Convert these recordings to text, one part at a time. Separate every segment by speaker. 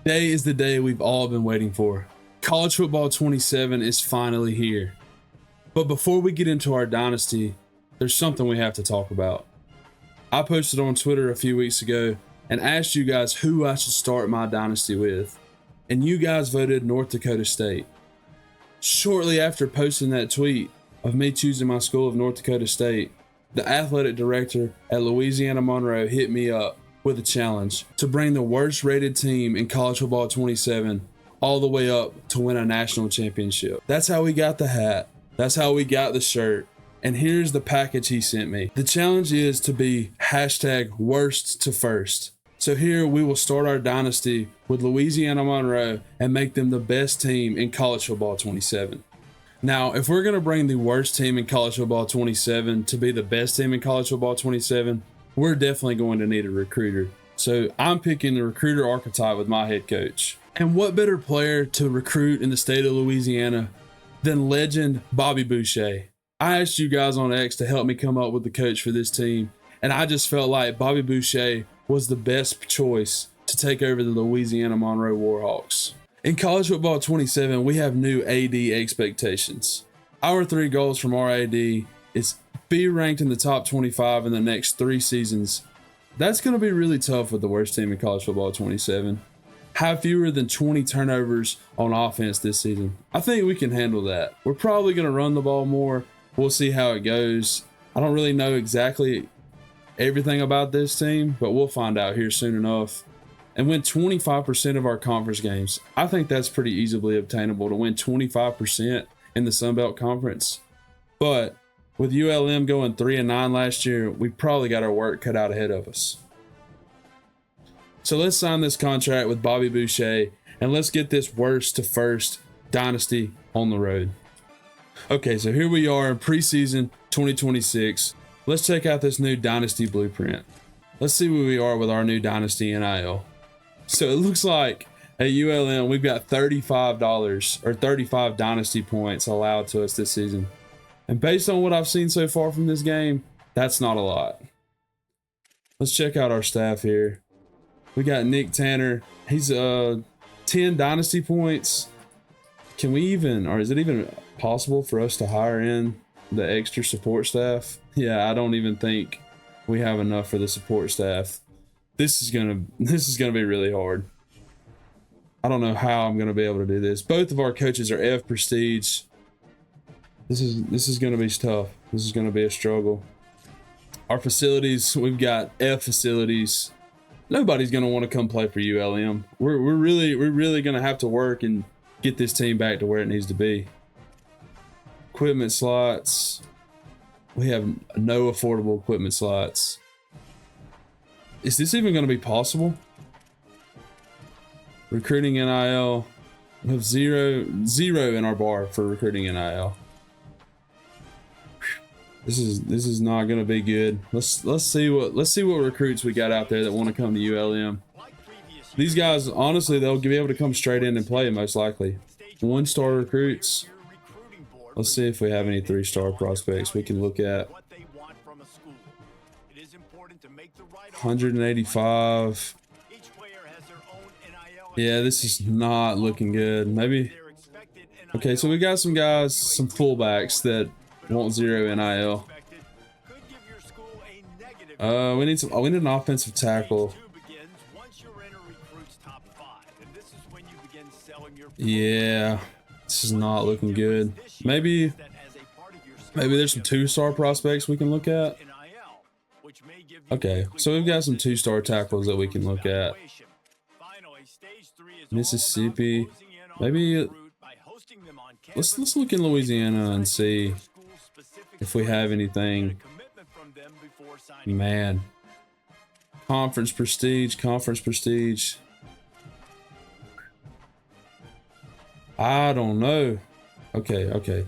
Speaker 1: Today is the day we've all been waiting for. College football 27 is finally here. But before we get into our dynasty, there's something we have to talk about. I posted on Twitter a few weeks ago and asked you guys who I should start my dynasty with, and you guys voted North Dakota State. Shortly after posting that tweet of me choosing my school of North Dakota State, the athletic director at Louisiana Monroe hit me up with a challenge to bring the worst rated team in college football 27 all the way up to win a national championship. That's how we got the hat. That's how we got the shirt. And here's the package he sent me. The challenge is to be #worst to first. So here we will start our dynasty with Louisiana Monroe and make them the best team in college football 27. Now, if we're going to bring the worst team in college football 27 to be the best team in college football 27, we're definitely going to need a recruiter. So I'm picking the recruiter archetype with my head coach. And what better player to recruit in the state of Louisiana than legend Bobby Boucher? I asked you guys on X to help me come up with the coach for this team, and I just felt like Bobby Boucher was the best choice to take over the Louisiana Monroe Warhawks. In college football 27, we have new AD expectations. Our 3 goals from our AD is be ranked in the top 25 in the next 3 seasons. That's going to be really tough with the worst team in college football 27. Have fewer than 20 turnovers on offense this season. I think we can handle that. We're probably going to run the ball more. We'll see how it goes. I don't really know exactly everything about this team, but we'll find out here soon enough. And win 25% of our conference games. I think that's pretty easily obtainable to win 25% in the Sun Belt Conference. But with ULM going 3-9 last year, we probably got our work cut out ahead of us. So let's sign this contract with Bobby Boucher and let's get this worst to first dynasty on the road. Okay, so here we are in preseason 2026. Let's check out this new dynasty blueprint. Let's see where we are with our new dynasty NIL. So it looks like at ULM, we've got $35 or 35 dynasty points allowed to us this season. And based on what I've seen so far from this game, that's not a lot. Let's check out our staff here. We got Nick Tanner. He's 10 dynasty points. Can we even, or is it even possible for us to hire in the extra support staff? Yeah, I don't even think we have enough for the support staff. This is gonna be really hard. I don't know how I'm gonna be able to do this. Both of our coaches are F prestige. This is gonna be tough. This is gonna be a struggle. Our facilities, we've got F facilities. Nobody's gonna want to come play for ULM. We're really gonna have to work and get this team back to where it needs to be. Equipment slots. We have no affordable equipment slots. Is this even going to be possible? Recruiting NIL. We have zero in our bar for recruiting NIL. This is not going to be good. Let's see what recruits we got out there that want to come to ULM. These guys, honestly, they'll be able to come straight in and play most likely. 1-star recruits. Let's see if we have any 3-star prospects we can look at. 185. Yeah, this is not looking good. Maybe. Okay, so we got some guys, some fullbacks that want 0 NIL. We need an offensive tackle. Yeah, this is not looking good. Maybe there's some 2-star prospects we can look at. Okay, so we've got some 2-star tackles that we can look at. Mississippi. Maybe let's look in Louisiana and see if we have anything. Man. Conference prestige. I don't know. Okay.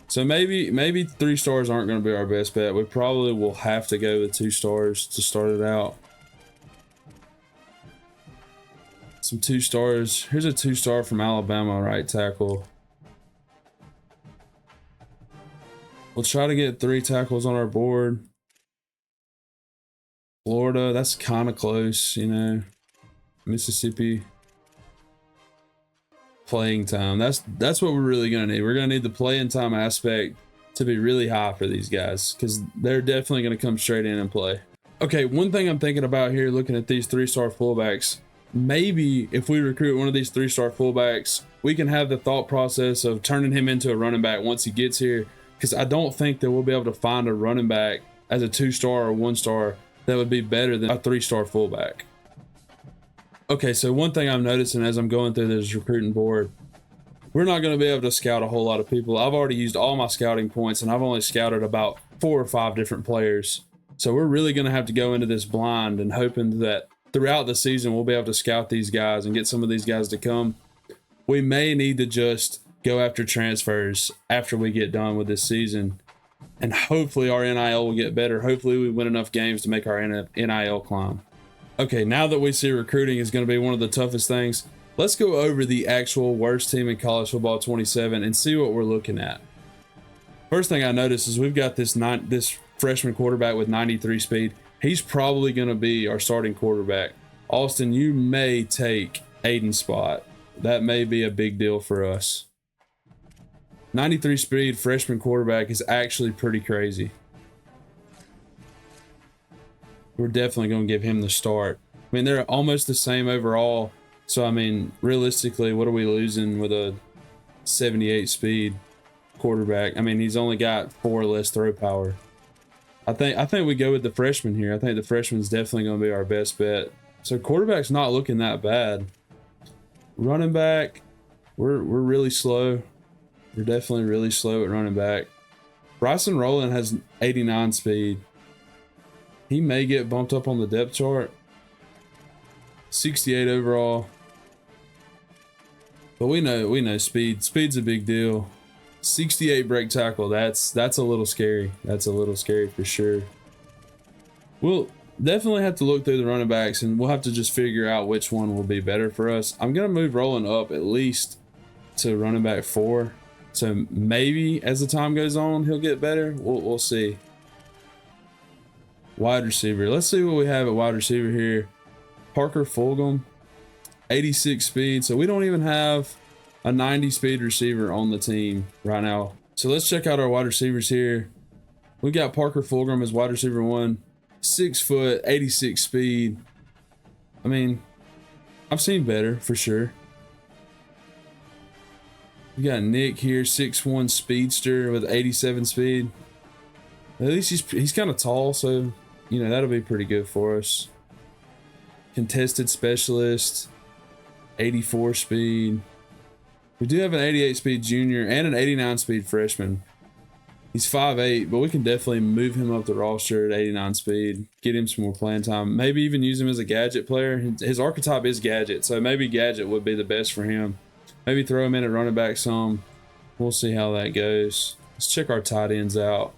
Speaker 1: So maybe 3 stars aren't going to be our best bet. We probably will have to go with 2 stars to start it out. Some 2 stars. Here's a 2-star from Alabama, right tackle. We'll try to get 3 tackles on our board. Florida, that's kind of close, you know. Mississippi. playing time. That's what we're really going to need. We're going to need the playing time aspect to be really high for these guys, because they're definitely going to come straight in and play. Okay, one thing I'm thinking about here, looking at these 3-star fullbacks, maybe if we recruit one of these 3-star fullbacks, we can have the thought process of turning him into a running back once he gets here, because I don't think that we'll be able to find a running back as a 2-star or 1-star that would be better than a 3-star fullback. Okay, so one thing I'm noticing as I'm going through this recruiting board, we're not going to be able to scout a whole lot of people. I've already used all my scouting points, and I've only scouted about 4 or 5 different players. So we're really going to have to go into this blind and hoping that throughout the season we'll be able to scout these guys and get some of these guys to come. We may need to just go after transfers after we get done with this season, and hopefully our NIL will get better. Hopefully we win enough games to make our NIL climb. Okay, now that we see recruiting is going to be one of the toughest things, let's go over the actual worst team in college football 27 and see what we're looking at. First thing I noticed is we've got this freshman quarterback with 93 speed. He's probably going to be our starting quarterback. Austin, you may take Aiden's spot. That may be a big deal for us. 93 speed freshman quarterback is actually pretty crazy. We're definitely going to give him the start. I mean, they're almost the same overall. So, I mean, realistically, what are we losing with a 78 speed quarterback? I mean, he's only got 4 less throw power. I think we go with the freshman here. I think the freshman's definitely going to be our best bet. So, quarterback's not looking that bad. Running back, we're really slow. We're definitely really slow at running back. Bryson Rowland has 89 speed. He may get bumped up on the depth chart. 68 overall. But we know speed. Speed's a big deal. 68 break tackle. That's a little scary. That's a little scary for sure. We'll definitely have to look through the running backs, and we'll have to just figure out which one will be better for us. I'm gonna move Rowland up at least to running back 4. So maybe as the time goes on, he'll get better. We'll see. Wide receiver. Let's see what we have at wide receiver here. Parker Fulgham, 86 speed. So we don't even have a 90 speed receiver on the team right now. So let's check out our wide receivers here. We got Parker Fulgham as wide receiver 1, 6 foot, 86 speed. I mean, I've seen better for sure. We got Nick here, 6'1" speedster with 87 speed. At least he's kind of tall, so you know that'll be pretty good for us. Contested specialist, 84 speed. We do have an 88 speed junior and an 89 speed freshman. He's 5'8", but we can definitely move him up the roster at 89 speed, get him some more playing time, maybe even use him as a gadget player. His archetype is gadget, so maybe gadget would be the best for him. Maybe throw him in at running back some. We'll see how that goes. Let's check our tight ends out.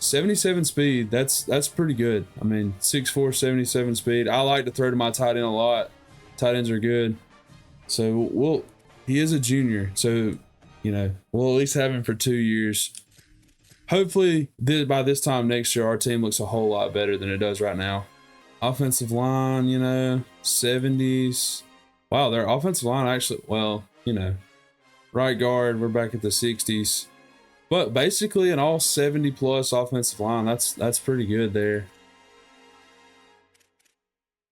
Speaker 1: 77 speed, that's pretty good. I mean, 6'4", 77 speed. I like to throw to my tight end a lot. Tight ends are good. So he is a junior, so you know, we'll at least have him for 2 years. Hopefully, by this time next year, our team looks a whole lot better than it does right now. Offensive line, you know, 70s. Wow, their offensive line actually, well, you know, right guard, we're back at the 60s. But basically an all 70 plus offensive line, that's pretty good there.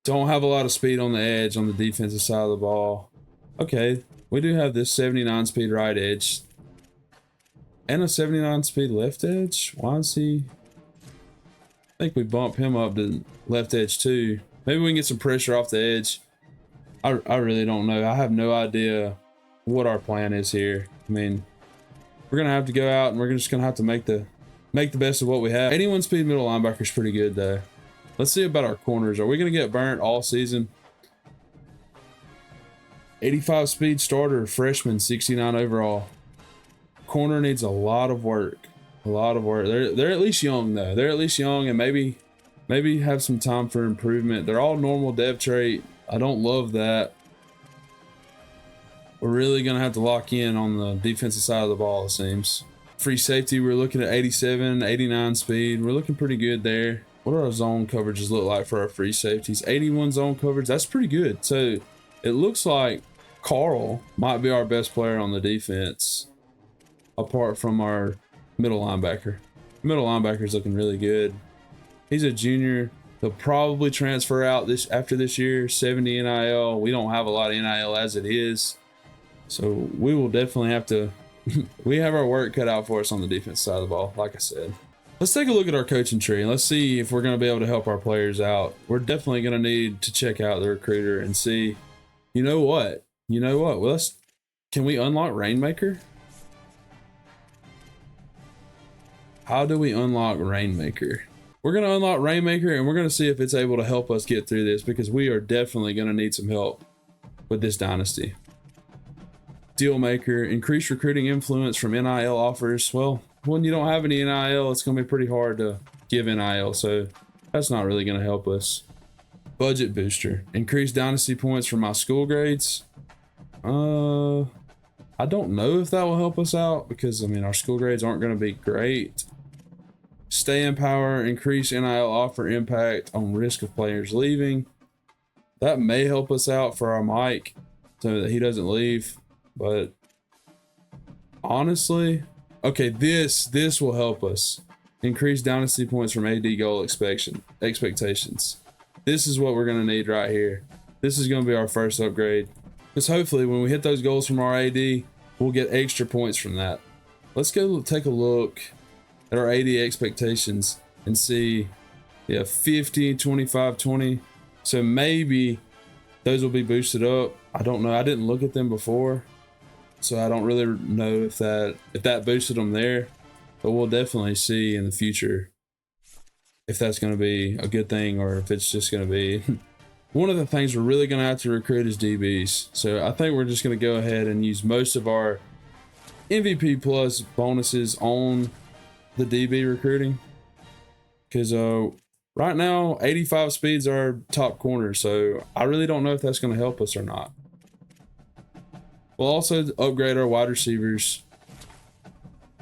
Speaker 1: Don't have a lot of speed on the edge on the defensive side of the ball. Okay, we do have this 79 speed right edge. And a 79 speed left edge? Why is he? I think we bump him up to left edge too. Maybe we can get some pressure off the edge. I really don't know. I have no idea what our plan is here. I mean, we're gonna have to go out and we're just gonna have to make the best of what we have. 81 speed middle linebacker is pretty good though. Let's see about our corners. Are we gonna get burnt all season? 85 speed starter, freshman, 69 overall. Corner needs a lot of work. A lot of work. They're at least young though. They're at least young and maybe have some time for improvement. They're all normal dev trait. I don't love that. We're really going to have to lock in on the defensive side of the ball, it seems. Free safety, we're looking at 87, 89 speed. We're looking pretty good there. What do our zone coverages look like for our free safeties? 81 zone coverage, that's pretty good. So it looks like Carl might be our best player on the defense, apart from our middle linebacker. Middle linebacker's looking really good. He's a junior. He'll probably transfer out after this year. 70 NIL. We don't have a lot of NIL as it is, so we will definitely have to. We have our work cut out for us on the defense side of the ball. Like I said, let's take a look at our coaching tree and let's see if we're going to be able to help our players out. We're definitely going to need to check out the recruiter and see. You know what? Well, can we unlock Rainmaker? How do we unlock Rainmaker? We're going to unlock Rainmaker and we're going to see if it's able to help us get through this, because we are definitely going to need some help with this dynasty. Deal maker, increase recruiting influence from NIL offers. Well, when you don't have any NIL, it's going to be pretty hard to give NIL, so that's not really going to help us. Budget booster, increase dynasty points from my school grades. I don't know if that will help us out, because I mean, our school grades aren't going to be great. Stay in power, increase NIL offer impact on risk of players leaving. That may help us out for our Mike so that he doesn't leave. But honestly, okay, this will help us. Increase dynasty points from AD goal expectations. This is what we're going to need right here. This is going to be our first upgrade, because hopefully when we hit those goals from our AD, we'll get extra points from that. Let's go take a look at our AD expectations and see. Yeah, 50, 25, 20. So maybe those will be boosted up. I don't know. I didn't look at them before, so I don't really know if that boosted them there, but we'll definitely see in the future if that's going to be a good thing or if it's just going to be. One of the things we're really going to have to recruit is DBs. So I think we're just going to go ahead and use most of our MVP plus bonuses on the DB recruiting, because right now 85 speed's our top corner, so I really don't know if that's going to help us or not. We'll also upgrade our wide receivers.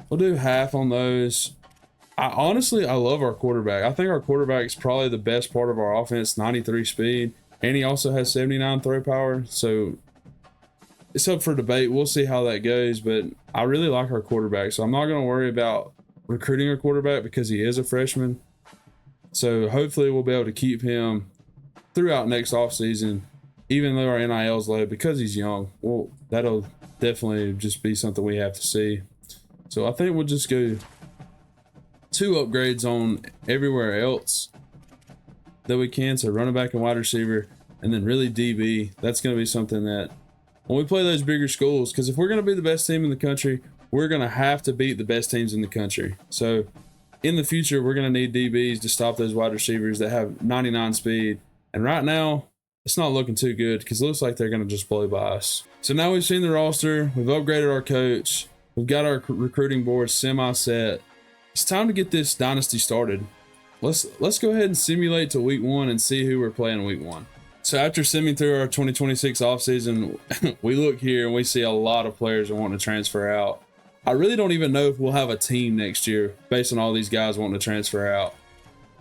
Speaker 1: We'll do half on those. Honestly, I love our quarterback. I think our quarterback is probably the best part of our offense. 93 speed, and he also has 79 throw power, so it's up for debate. We'll see how that goes, but I really like our quarterback, so I'm not going to worry about recruiting a quarterback because he is a freshman. So hopefully we'll be able to keep him throughout next offseason, even though our NIL is low, because he's young. Well, that'll definitely just be something we have to see. So I think we'll just go 2 upgrades on everywhere else that we can. So running back and wide receiver, and then really DB. That's going to be something that when we play those bigger schools, because if we're going to be the best team in the country, we're going to have to beat the best teams in the country. So in the future, we're going to need DBs to stop those wide receivers that have 99 speed. And right now, it's not looking too good, because it looks like they're going to just blow by us. So now we've seen the roster, we've upgraded our coach, we've got our recruiting board semi-set. It's time to get this dynasty started. Let's go ahead and simulate to week 1 and see who we're playing week 1. So after simming through our 2026 offseason, we look here and we see a lot of players are wanting to transfer out. I really don't even know if we'll have a team next year based on all these guys wanting to transfer out,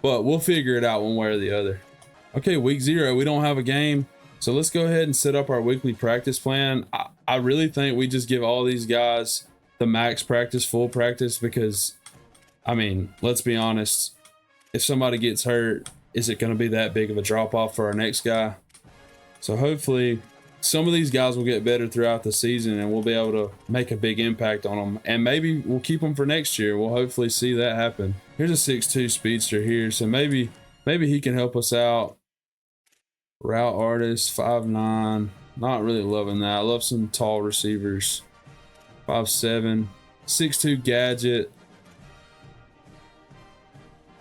Speaker 1: but we'll figure it out one way or the other. Okay, week 0, we don't have a game, so let's go ahead and set up our weekly practice plan. I really think we just give all these guys the max practice, full practice, because, I mean, let's be honest, if somebody gets hurt, is it going to be that big of a drop-off for our next guy? So hopefully some of these guys will get better throughout the season and we'll be able to make a big impact on them, and maybe we'll keep them for next year. We'll hopefully see that happen. Here's a 6'2 speedster here, so maybe he can help us out. Route artist, 5'9", not really loving that. I love some tall receivers. 5'7", 6'2 gadget.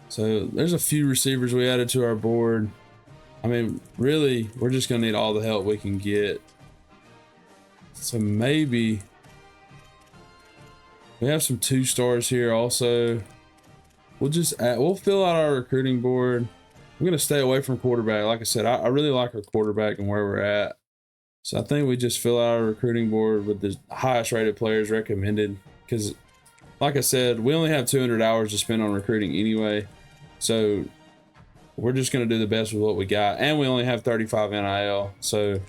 Speaker 1: So there's a few receivers we added to our board. I mean, really, we're just gonna need all the help we can get. So maybe we have some 2-stars here also. We'll fill out our recruiting board. I'm gonna stay away from quarterback. Like I said, I really like our quarterback and where we're at. So I think we just fill out our recruiting board with the highest rated players recommended, because like I said, we only have 200 hours to spend on recruiting anyway. So we're just going to do the best with what we got. And we only have 35 NIL. So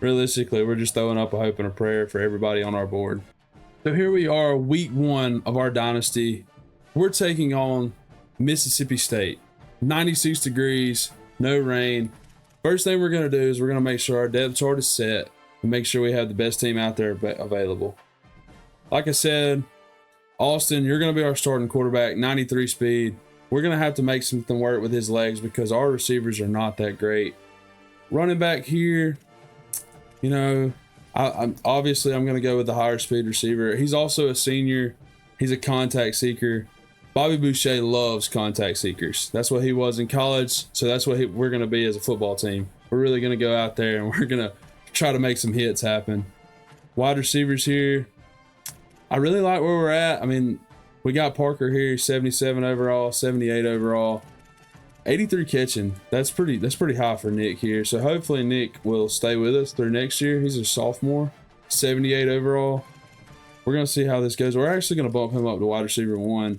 Speaker 1: realistically, we're just throwing up a hope and a prayer for everybody on our board. So here we are, week 1 of our dynasty. We're taking on Mississippi State. 96 degrees, no rain. First thing we're going to do is we're going to make sure our depth chart is set and make sure we have the best team out there available. Like I said, Austin, you're going to be our starting quarterback, 93 speed. We're going to have to make something work with his legs because our receivers are not that great. Running back here, you know, I'm going to go with the higher speed receiver. He's also a senior. He's a contact seeker. Bobby Boucher loves contact seekers. That's what he was in college. So that's what we're going to be as a football team. We're really going to go out there and we're going to try to make some hits happen. Wide receivers here. I really like where we're at. I mean, we got Parker here, 77 overall, 78 overall, 83 catching. That's pretty high for Nick here. So hopefully Nick will stay with us through next year. He's a sophomore, 78 overall. We're going to see how this goes. We're actually going to bump him up to wide receiver 1.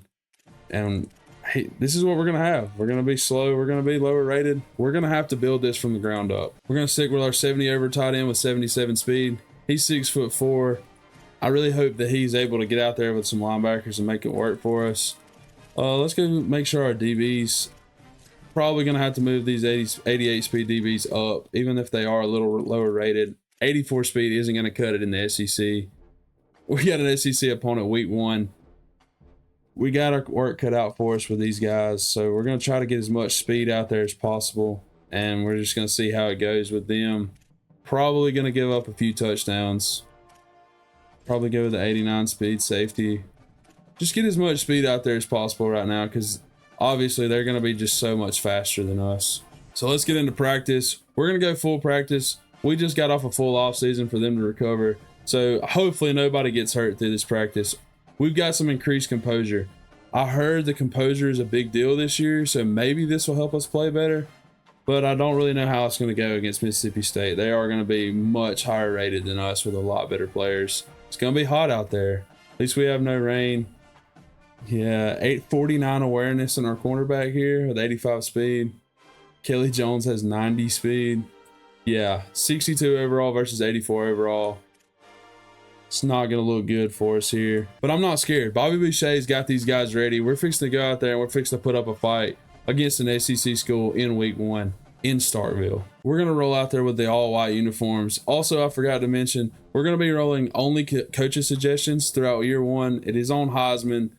Speaker 1: And hey, this is what we're going to have. We're going to be slow. We're going to be lower rated. We're going to have to build this from the ground up. We're going to stick with our 70 over tight end with 77 speed. He's 6'4". I really hope that he's able to get out there with some linebackers and make it work for us. Let's go make sure our DBs, probably going to have to move these 88 speed DBs up, even if they are a little lower rated. 84 speed isn't going to cut it in the SEC. We got an SEC opponent week 1. We got our work cut out for us with these guys. So we're going to try to get as much speed out there as possible. And we're just going to see how it goes with them. Probably going to give up a few touchdowns. Probably go with the 89 speed safety. Just get as much speed out there as possible right now because obviously they're going to be just so much faster than us. So let's get into practice. We're going to go full practice. We just got off a full off season for them to recover. So hopefully nobody gets hurt through this practice. We've got some increased composure. I heard the composure is a big deal this year, so maybe this will help us play better. But I don't really know how it's going to go against Mississippi State. They are going to be much higher rated than us with a lot better players. It's going to be hot out there. At least we have no rain. Yeah, 849 awareness in our cornerback here with 85 speed. Kelly Jones has 90 speed. Yeah, 62 overall versus 84 overall. It's not going to look good for us here. But I'm not scared. Bobby Boucher's got these guys ready. We're fixing to go out there and we're fixing to put up a fight against an SEC school in week 1 in Starkville. We're going to roll out there with the all-white uniforms. Also, I forgot to mention, we're going to be rolling only coaches' suggestions throughout year 1. It is on Heisman.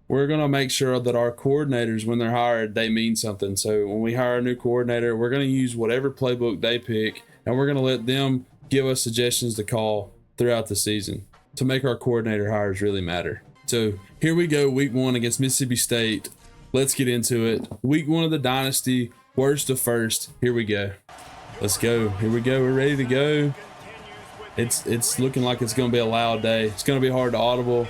Speaker 1: We're going to make sure that our coordinators, when they're hired, they mean something. So when we hire a new coordinator, we're going to use whatever playbook they pick, and we're going to let them give us suggestions to call throughout the season to make our coordinator hires really matter. So here we go, week 1 against Mississippi State. Let's get into it. Week 1 of the Dynasty, worst to first. Here we go. Let's go. Here we go. We're ready to go. It's looking like it's going to be a loud day. It's going to be hard to audible.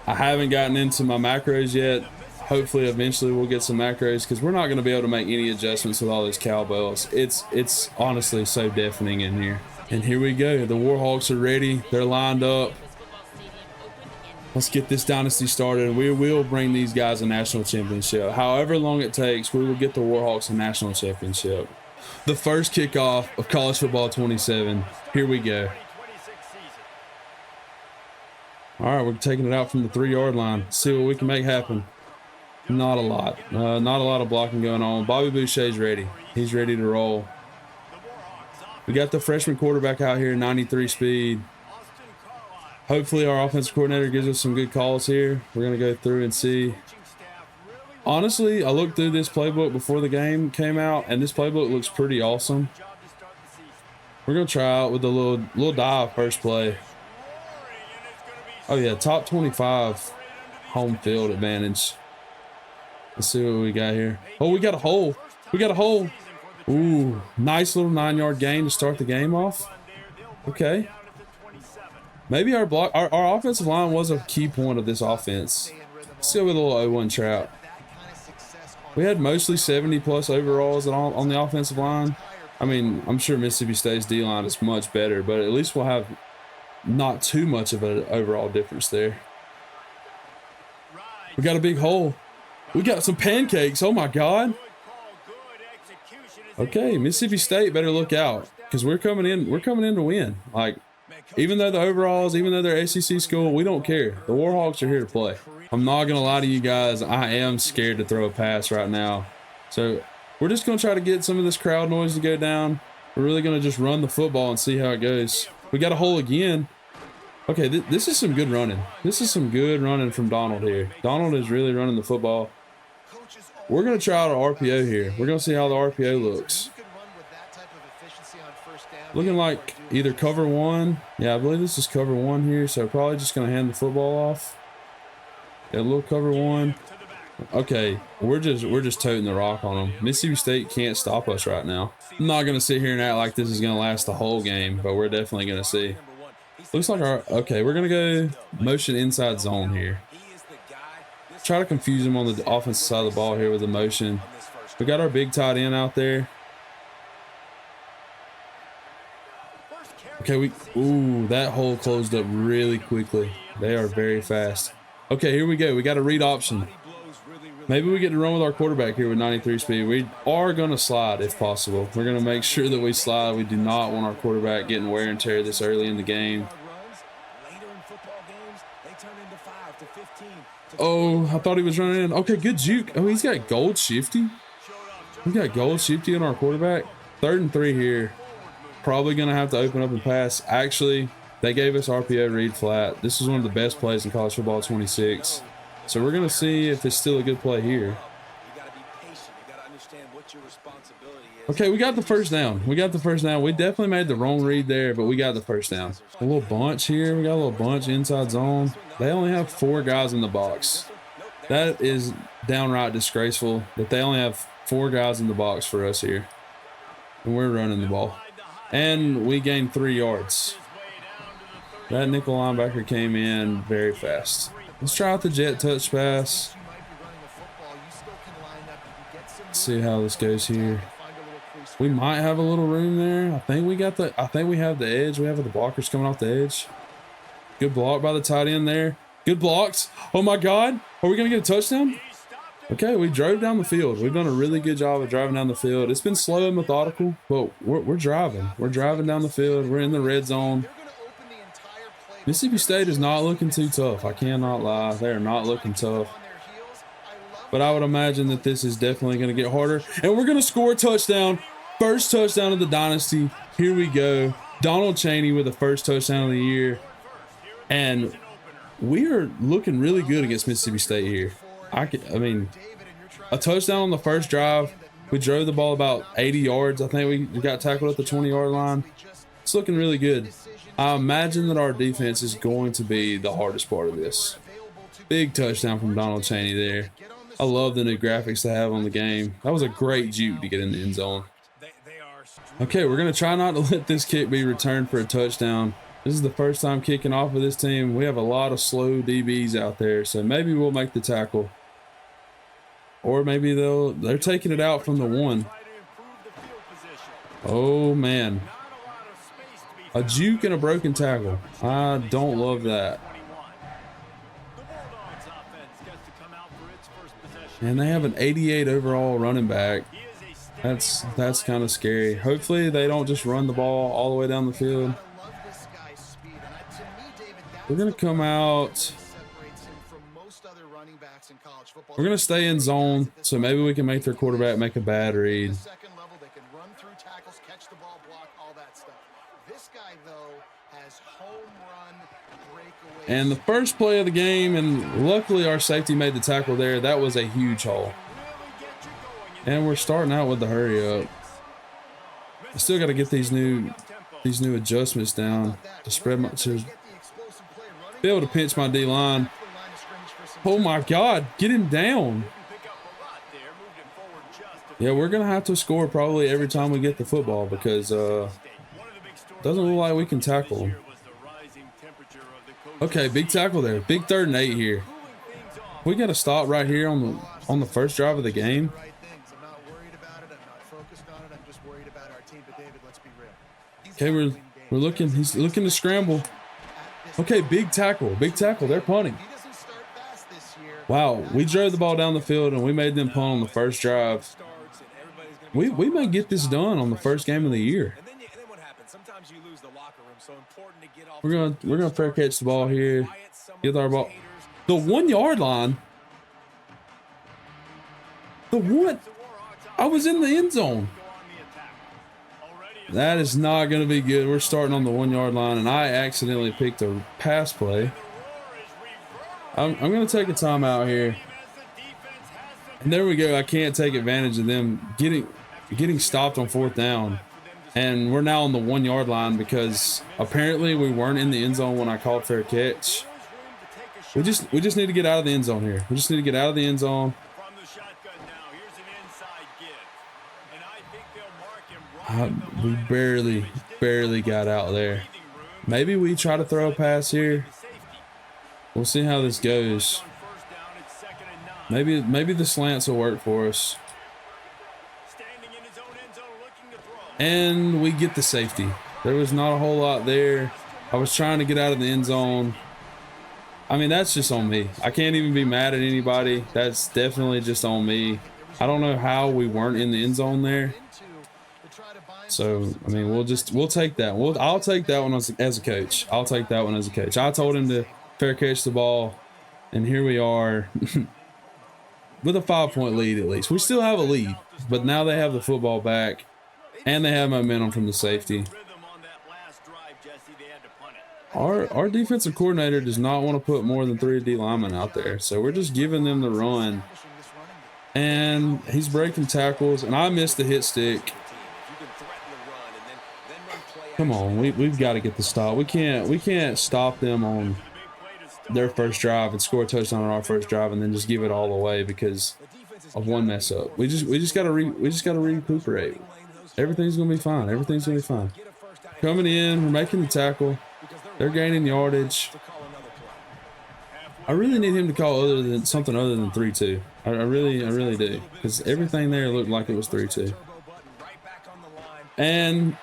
Speaker 1: I haven't gotten into my macros yet. Hopefully, eventually we'll get some macros because we're not going to be able to make any adjustments with all those cowbells. It's honestly so deafening in here. And here we go. The Warhawks are ready. They're lined up. Let's get this dynasty started, and we will bring these guys a national championship. However long it takes, we will get the Warhawks a national championship. The first kickoff of college football 27. Here we go. All right, we're taking it out from the 3-yard line. See what we can make happen. Not a lot. Not a lot of blocking going on. Bobby Boucher's ready. He's ready to roll. We got the freshman quarterback out here, 93 speed. Hopefully our offensive coordinator gives us some good calls here. We're going to go through and see. Honestly, I looked through this playbook before the game came out, and this playbook looks pretty awesome. We're going to try out with a little dive first play. Oh, yeah, top 25 home field advantage. Let's see what we got here. Oh, we got a hole. We got a hole. Ooh, nice little 9-yard gain to start the game off. Okay. Maybe our offensive line was a key point of this offense. Let's go with a little 0-1 trap. We had mostly 70-plus overalls on the offensive line. I mean, I'm sure Mississippi State's D-line is much better, but at least we'll have not too much of an overall difference there. We got a big hole. We got some pancakes. Oh, my God. Okay, Mississippi State better look out because we're coming in to win. Like, even though the overalls, even though they're SEC school, we don't care. The Warhawks are here to play. I'm not gonna lie to you guys, I am scared to throw a pass right now. So we're just gonna try to get some of this crowd noise to go down. We're really gonna just run the football and see how it goes. We got a hole again. Okay, this is some good running. This is some good running from Donald here. Donald is really running the football. We're going to try out an RPO here. We're going to see how the RPO looks. Looking like either cover one. Yeah, I believe this is cover one here, so probably just going to hand the football off. Yeah, a little cover one. Okay, we're just toting the rock on them. Mississippi State can't stop us right now. I'm not going to sit here and act like this is going to last the whole game, but we're definitely going to see. Looks like okay, we're going to go motion inside zone here. Try to confuse him on the offensive side of the ball here with the motion. We got our big tight end out there. Okay, ooh, that hole closed up really quickly. They are very fast. Okay, here we go. We got a read option. Maybe we get to run with our quarterback here with 93 speed. We are going to slide if possible. We're going to make sure that we slide. We do not want our quarterback getting wear and tear this early in the game. Oh, I thought he was running in. Okay, good juke. Oh, he's got gold shifty. We got gold shifty on our quarterback. 3rd and 3 here. Probably going to have to open up and pass. Actually, they gave us RPO read flat. This is one of the best plays in college football 26. So we're going to see if it's still a good play here. Okay, we got the first down. We got the first down. We definitely made the wrong read there, but we got the first down. A little bunch here. We got a little bunch inside zone. They only have 4 guys in the box. That is downright disgraceful that they only have 4 guys in the box for us here. And we're running the ball. And we gained 3 yards. That nickel linebacker came in very fast. Let's try out the jet touch pass. Let's see how this goes here. We might have a little room there. I think we have the edge. We have the blockers coming off the edge. Good block by the tight end there. Good blocks. Oh my God. Are we going to get a touchdown? Okay, we drove down the field. We've done a really good job of driving down the field. It's been slow and methodical, but we're driving. We're driving down the field. We're in the red zone. Mississippi State is not looking too tough. I cannot lie. They are not looking tough. But I would imagine that this is definitely going to get harder. And we're going to score a touchdown. First touchdown of the Dynasty. Here we go. Donald Chaney with the first touchdown of the year. And we are looking really good against Mississippi State here. I mean, a touchdown on the first drive. We drove the ball about 80 yards. I think we got tackled at the 20-yard line. It's looking really good. I imagine that our defense is going to be the hardest part of this. Big touchdown from Donald Chaney there. I love the new graphics they have on the game. That was a great juke to get in the end zone. Okay, we're going to try not to let this kick be returned for a touchdown. This is the first time kicking off with this team. We have a lot of slow DBs out there, so maybe we'll make the tackle. Or maybe they're taking it out from the 1. Oh, man. A juke and a broken tackle. I don't love that. And they have an 88 overall running back. That's kind of scary. Hopefully they don't just run the ball all the way down the field. We're going to come out. We're going to stay in zone, so maybe we can make their quarterback make a bad read. And the first play of the game, and luckily our safety made the tackle there. That was a huge hole. And we're starting out with the hurry up. I still got to get these new adjustments down to spread my to be able to pinch my D line. Oh my God, get him down. Yeah, we're gonna have to score probably every time we get the football because it doesn't look like we can tackle him. Okay, big tackle there. Big 3rd and 8 here. We got to stop right here on the first drive of the game. Okay, we're looking. He's looking to scramble. Okay, big tackle. Big tackle. They're punting. Wow, we drove the ball down the field and we made them punt on the first drive. We may get this done on the first game of the year. We're gonna fair catch the ball here. Get our ball. The 1 yard line. The one. I was in the end zone. That is not going to be good. We're starting on the 1 yard line, and I accidentally picked a pass play. I'm going to take a timeout here. And there we go. I can't take advantage of them getting stopped on 4th down. And we're now on the 1 yard line because apparently we weren't in the end zone when I called fair catch. We just need to get out of the end zone here. We just need to get out of the end zone. We barely got out there. Maybe we try to throw a pass here. We'll see how this goes. Maybe the slants will work for us. And we get the safety. There was not a whole lot there. I was trying to get out of the end zone. I mean, that's just on me. I can't even be mad at anybody. That's definitely just on me. I don't know how we weren't in the end zone there. So, I mean, we'll take that. I'll take that one as a coach. I'll take that one as a coach. I told him to fair catch the ball, and here we are with a 5-point lead at least. We still have a lead, but now they have the football back, and they have momentum from the safety. Our defensive coordinator does not want to put more than 3 D linemen out there, so we're just giving them the run. And he's breaking tackles, and I missed the hit stick. Come on, we've got to get the stop. We can't stop them on their first drive and score a touchdown on our first drive and then just give it all away because of one mess up. We just gotta recuperate. Everything's gonna be fine. Everything's gonna be fine. Coming in, we're making the tackle. They're gaining yardage. I really need him to call something other than 3-2. I really do, because everything there looked like it was 3-2. And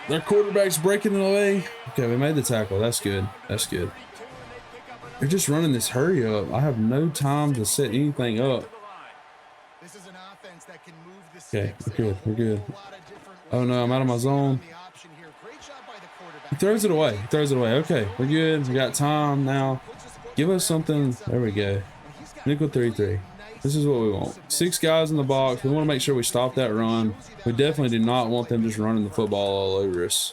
Speaker 1: their quarterback's breaking it away. Okay, we made the tackle. That's good. That's good. They're just running this hurry up. I have no time to set anything up. Okay, we're good. We're good. Oh no, I'm out of my zone. He throws it away. He throws it away. Okay, we're good. We got time now. Give us something. There we go. Nickel 3-3. This is what we want. 6 guys in the box. We want to make sure we stop that run. We definitely do not want them just running the football all over us.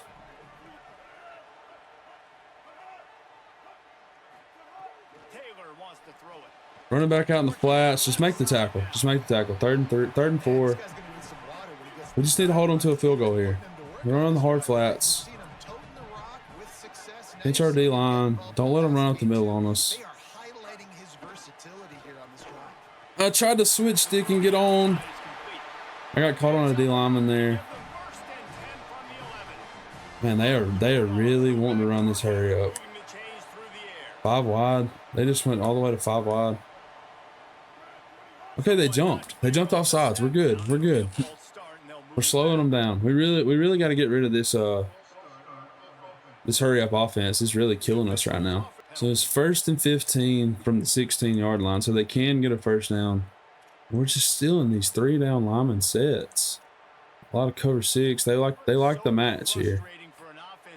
Speaker 1: Running back out in the flats. Just make the tackle. Just make the tackle. Third and 4. We just need to hold on to a field goal here. We're on the hard flats. HRD line. Don't let them run up the middle on us. I tried to switch stick and get on. I got caught on a D lineman there. Man, they are really wanting to run this hurry up. 5 wide. They just went all the way to 5 wide. Okay, they jumped. They jumped off sides. We're good. We're good. We're slowing them down. We really got to get rid of this this hurry up offense. It's really killing us right now. So it's 1st and 15 from the 16-yard line, so they can get a first down. We're just still in these 3 down lineman sets. A lot of cover 6. They like the match here.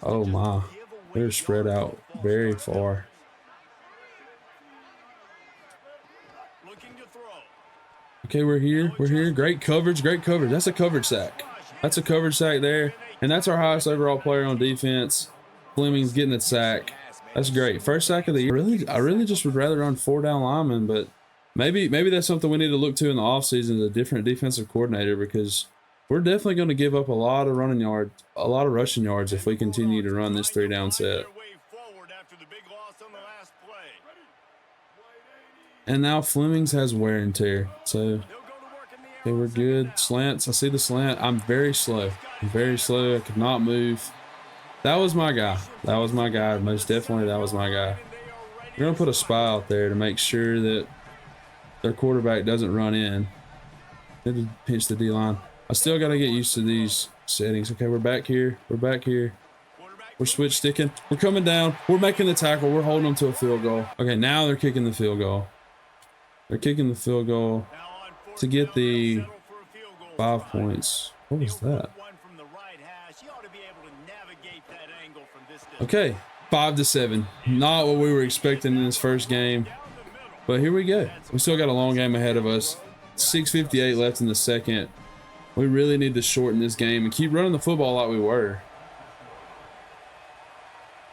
Speaker 1: Oh my, they're spread out very far. Okay, we're here. We're here. Great coverage. Great coverage. That's a coverage sack. That's a coverage sack there, and that's our highest overall player on defense. Fleming's getting a sack. That's great. First sack of the year. I really just would rather run 4 down linemen, but maybe that's something we need to look to in the offseason, a different defensive coordinator, because we're definitely going to give up a lot of rushing yards if we continue to run this 3 down set. And now Fleming's has wear and tear. So okay, we're good. Slants. I see the slant. I'm very slow. I'm very slow. I could not move. That was my guy. That was my guy. Most definitely, that was my guy. We're going to put a spy out there to make sure that their quarterback doesn't run in. They did pinch the D-line. I still got to get used to these settings. Okay, we're back here. We're back here. We're switch sticking. We're coming down. We're making the tackle. We're holding them to a field goal. Okay, now they're kicking the field goal. They're kicking the field goal to get the 5 points. What was that? Okay, 5-7. Not what we were expecting in this first game, but here we go. We still got a long game ahead of us. 6:58 left in the second. We really need to shorten this game and keep running the football like we were.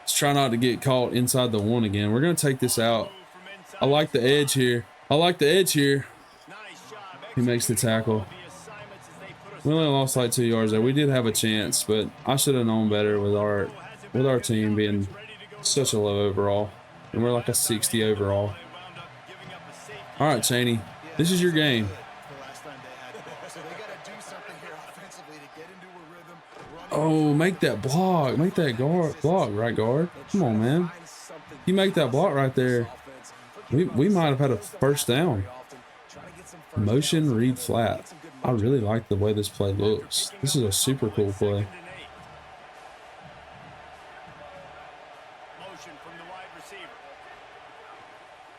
Speaker 1: Let's try not to get caught inside the one again. We're going to take this out. I like the edge here. I like the edge here. He makes the tackle. We only lost like 2 yards there. We did have a chance, but I should have known better with our team being such a low overall. And we're like a 60 overall. All right, Cheney, this is your game. Oh, make that block. Make that guard block, right guard. Come on, man. You make that block right there. We might have had a first down. Motion read flat. I really like the way this play looks. This is a super cool play.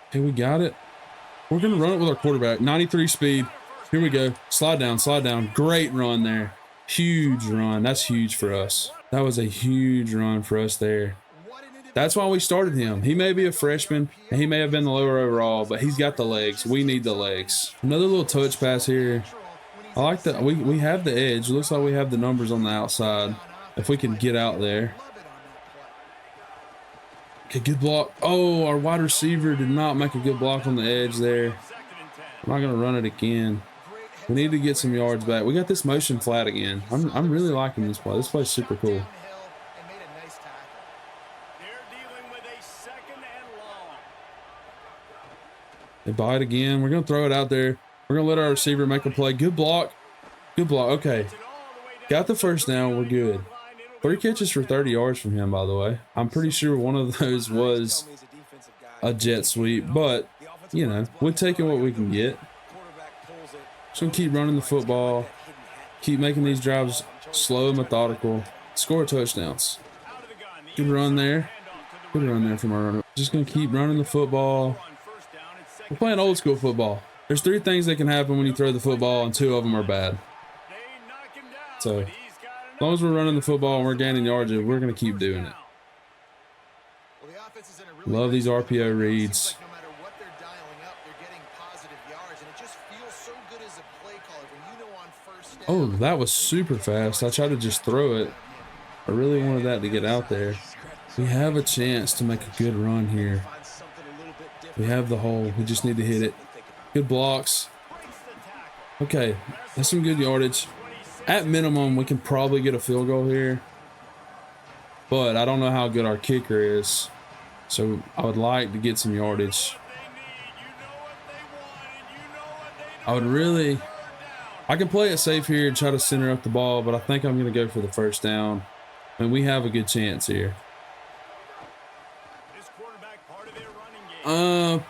Speaker 1: Okay, we got it. We're going to run it with our quarterback. 93 speed. Here we go. Slide down, slide down. Great run there. Huge run. That's huge for us. That was a huge run for us there. That's why we started him. He may be a freshman, and he may have been the lower overall, but he's got the legs. We need the legs. Another little touch pass here. I like that. We have the edge. Looks like we have the numbers on the outside. If we can get out there. Okay, good block. Oh, our wide receiver did not make a good block on the edge there. I'm not going to run it again. We need to get some yards back. We got this motion flat again. I'm really liking this play. This play's super cool. They buy it again. We're going to throw it out there. We're going to let our receiver make a play. Good block. Good block. Okay. Got the first down. We're good. 3 catches for 30 yards from him, by the way. I'm pretty sure one of those was a jet sweep, but, you know, we're taking what we can get. Just going to keep running the football. Keep making these drives slow and methodical. Score touchdowns. Good run there. Good run there from our runner. Just going to keep running the football. We're playing old school football. There's 3 things that can happen when you throw the football, and 2 of them are bad. So, as long as we're running the football and we're gaining yards, we're going to keep doing it. Love these RPO reads. Oh, that was super fast. I tried to just throw it. I really wanted that to get out there. We have a chance to make a good run here. We have the hole. We just need to hit it. Good blocks. Okay, that's some good yardage. At minimum, we can probably get a field goal here. But I don't know how good our kicker is. So I would like to get some yardage. I can play it safe here and try to center up the ball, but I think I'm going to go for the first down. And we have a good chance here.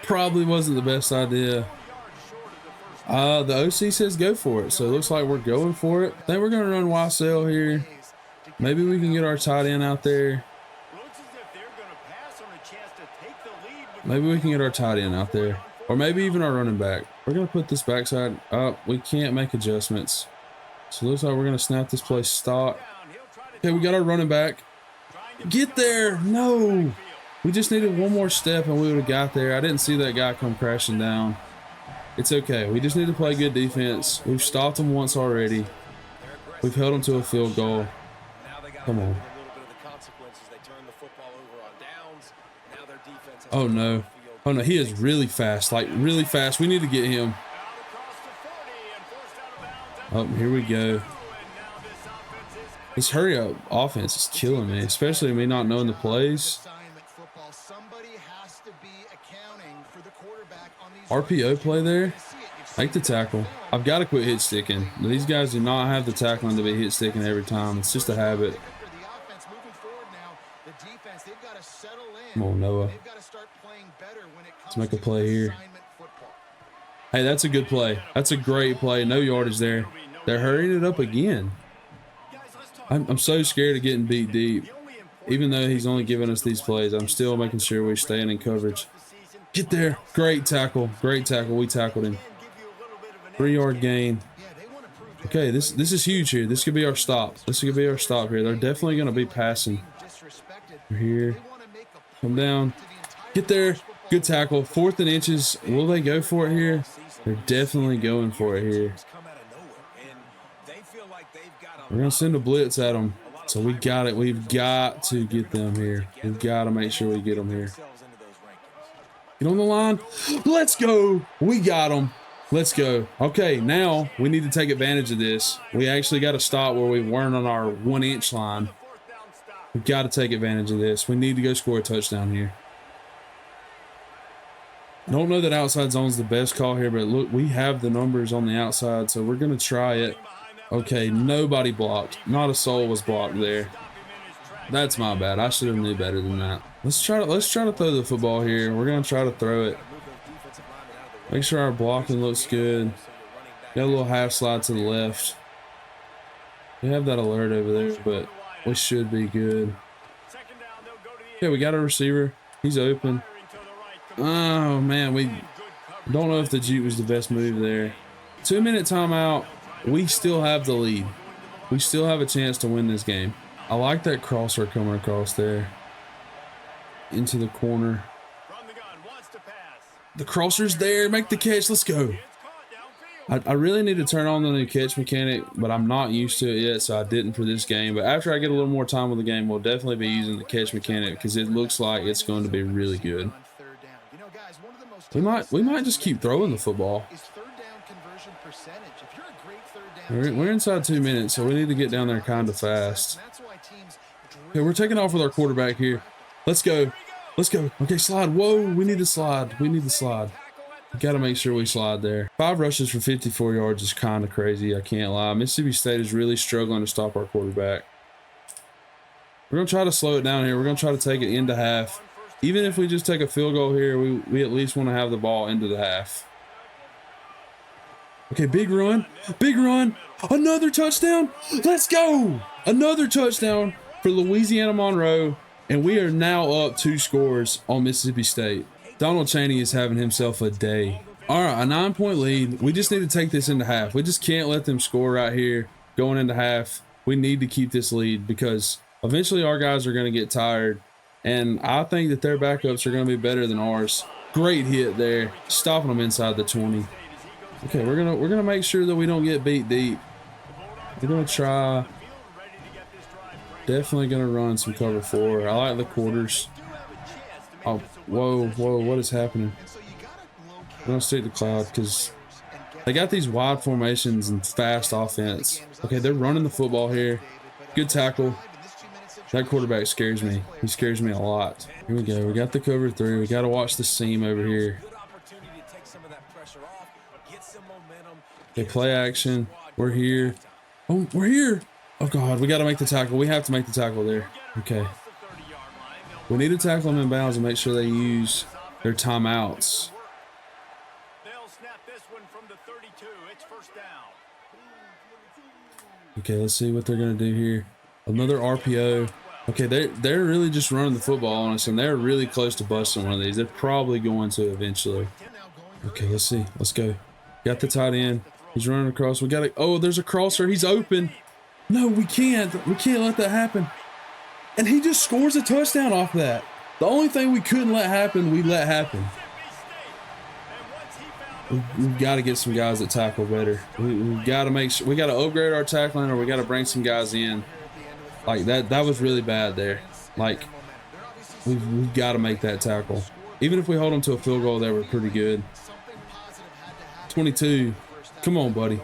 Speaker 1: Probably wasn't the best idea. The OC says go for it, so it looks like we're going for it. I think we're going to run YSL here. Maybe we can get our tight end out there. Maybe we can get our tight end out there. Or maybe even our running back. We're going to put this backside up. We can't make adjustments. So it looks like we're going to snap this play stock. Okay, we got our running back. Get there. No. We just needed one more step and we would have got there. I didn't see that guy come crashing down. It's okay. We just need to play good defense. We've stopped them once already. We've held them to a field goal. Come on. Oh, no. Oh, no. He is really fast. Like, really fast. We need to get him. Oh, here we go. This hurry-up offense is killing me, especially me not knowing the plays. RPO play there. Make the tackle. I've got to quit hit sticking. These guys do not have the tackling to be hit sticking every time. It's just a habit. Come on, Noah. Let's make a play here. Hey, that's a good play. That's a great play. No yardage there. They're hurrying it up again. I'm so scared of getting beat deep. Even though he's only giving us these plays, I'm still making sure we're staying in coverage. Get there. Great tackle. Great tackle. We tackled him. 3-yard gain. Okay, this is huge here. This could be our stop. This could be our stop here. They're definitely going to be passing. We're here. Come down. Get there. Good tackle. 4th and inches. Will they go for it here? They're definitely going for it here. We're going to send a blitz at them. So we got it. We've got to get them here. We've got to make sure we get them here. Get on the line. Let's go. We got them. Let's go. Okay, now we need to take advantage of this. We actually got to stop where we weren't on our 1-inch line. We've got to take advantage of this. We need to go score a touchdown here. I don't know that outside zone's the best call here, but look, we have the numbers on the outside, so we're going to try it. Okay, nobody blocked. Not a soul was blocked there. That's my bad. I should have knew better than that. Let's try to throw the football here. We're going to try to throw it. Make sure our blocking looks good. Got a little half slide to the left. We have that alert over there, but we should be good. Yeah, we got a receiver. He's open. Oh, man, we don't know if the Jeep was the best move there. 2-minute timeout. We still have the lead. We still have a chance to win this game. I like that crosser coming across there. Into the corner. The crosser's there. Make the catch. Let's go. I really need to turn on the new catch mechanic, but I'm not used to it yet, so I didn't for this game. But after I get a little more time with the game, we'll definitely be using the catch mechanic because it looks like it's going to be really good. We might just keep throwing the football. We're inside 2 minutes, so we need to get down there kind of fast. Okay, we're taking off with our quarterback here. Let's go. Let's go. Okay, slide. Whoa, we need to slide. We need to slide. We got to make sure we slide there. 5 rushes for 54 yards is kind of crazy. I can't lie. Mississippi State is really struggling to stop our quarterback. We're going to try to slow it down here. We're going to try to take it into half. Even if we just take a field goal here, we at least want to have the ball into the half. Okay, big run. Big run. Another touchdown. Let's go. Another touchdown for Louisiana Monroe. And we are now up 2 scores on Mississippi State. Donald Chaney is having himself a day. All right, a 9-point lead. We just need to take this into half. We just can't let them score right here going into half. We need to keep this lead because eventually our guys are going to get tired. And I think that their backups are going to be better than ours. Great hit there, stopping them inside the 20. Okay, we're gonna make sure that we don't get beat deep. We're gonna try. Definitely gonna run some cover 4. I like the quarters. Oh, whoa, what is happening? I'm gonna stick to cloud because they got these wide formations and fast offense. Okay, they're running the football here. Good tackle. That quarterback scares me. He scares me a lot. Here we go. We got the cover 3. We got to watch the seam over here. Okay, play action. We're here. Oh, we're here. Oh, God. We got to make the tackle. We have to make the tackle there. Okay. We need to tackle them in bounds and make sure they use their timeouts. Okay, let's see what they're going to do here. Another RPO. Okay, they're really just running the football on us, and they're really close to busting one of these. They're probably going to eventually. Okay, let's see. Let's go. Got the tight end. He's running across. We got to. Oh, there's a crosser. He's open. No, we can't. We can't let that happen. And he just scores a touchdown off that. The only thing we couldn't let happen, we let happen. We've got to get some guys that tackle better. We've got to make sure. We got to upgrade our tackling, or we got to bring some guys in. Like that was really bad there. Like we've got to make that tackle. Even if we hold them to a field goal, they were pretty good. 22. Come on, buddy.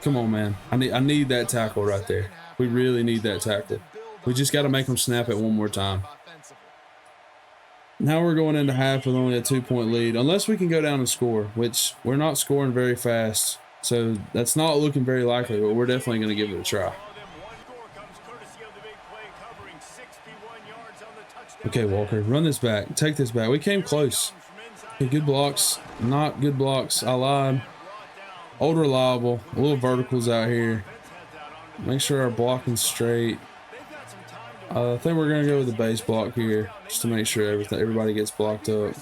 Speaker 1: Come on, man. I need that tackle right there. We really need that tackle. We just got to make them snap it one more time. Now we're going into half with only a 2-point lead, unless we can go down and score, which we're not scoring very fast. So that's not looking very likely, but we're definitely going to give it a try. Okay, Walker, run this back. Take this back. We came close. Okay, good blocks. Not good blocks. I lied. Old reliable. A little verticals out here. Make sure our blocking's straight. I think we're going to go with the base block here just to make sure everybody gets blocked up.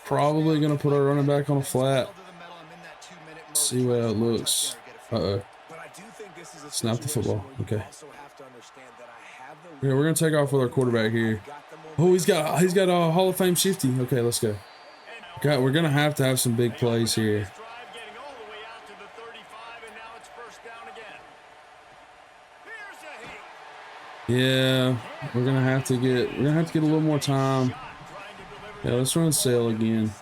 Speaker 1: Probably going to put our running back on a flat. See what it looks. Uh-oh. Snap the football. Okay. Yeah, we're gonna take off with our quarterback here. Oh, he's got a Hall of Fame shifty. Okay, let's go. God, we're gonna have to have some big plays here. Yeah, we're gonna have to get a little more time. Yeah, let's run sail again.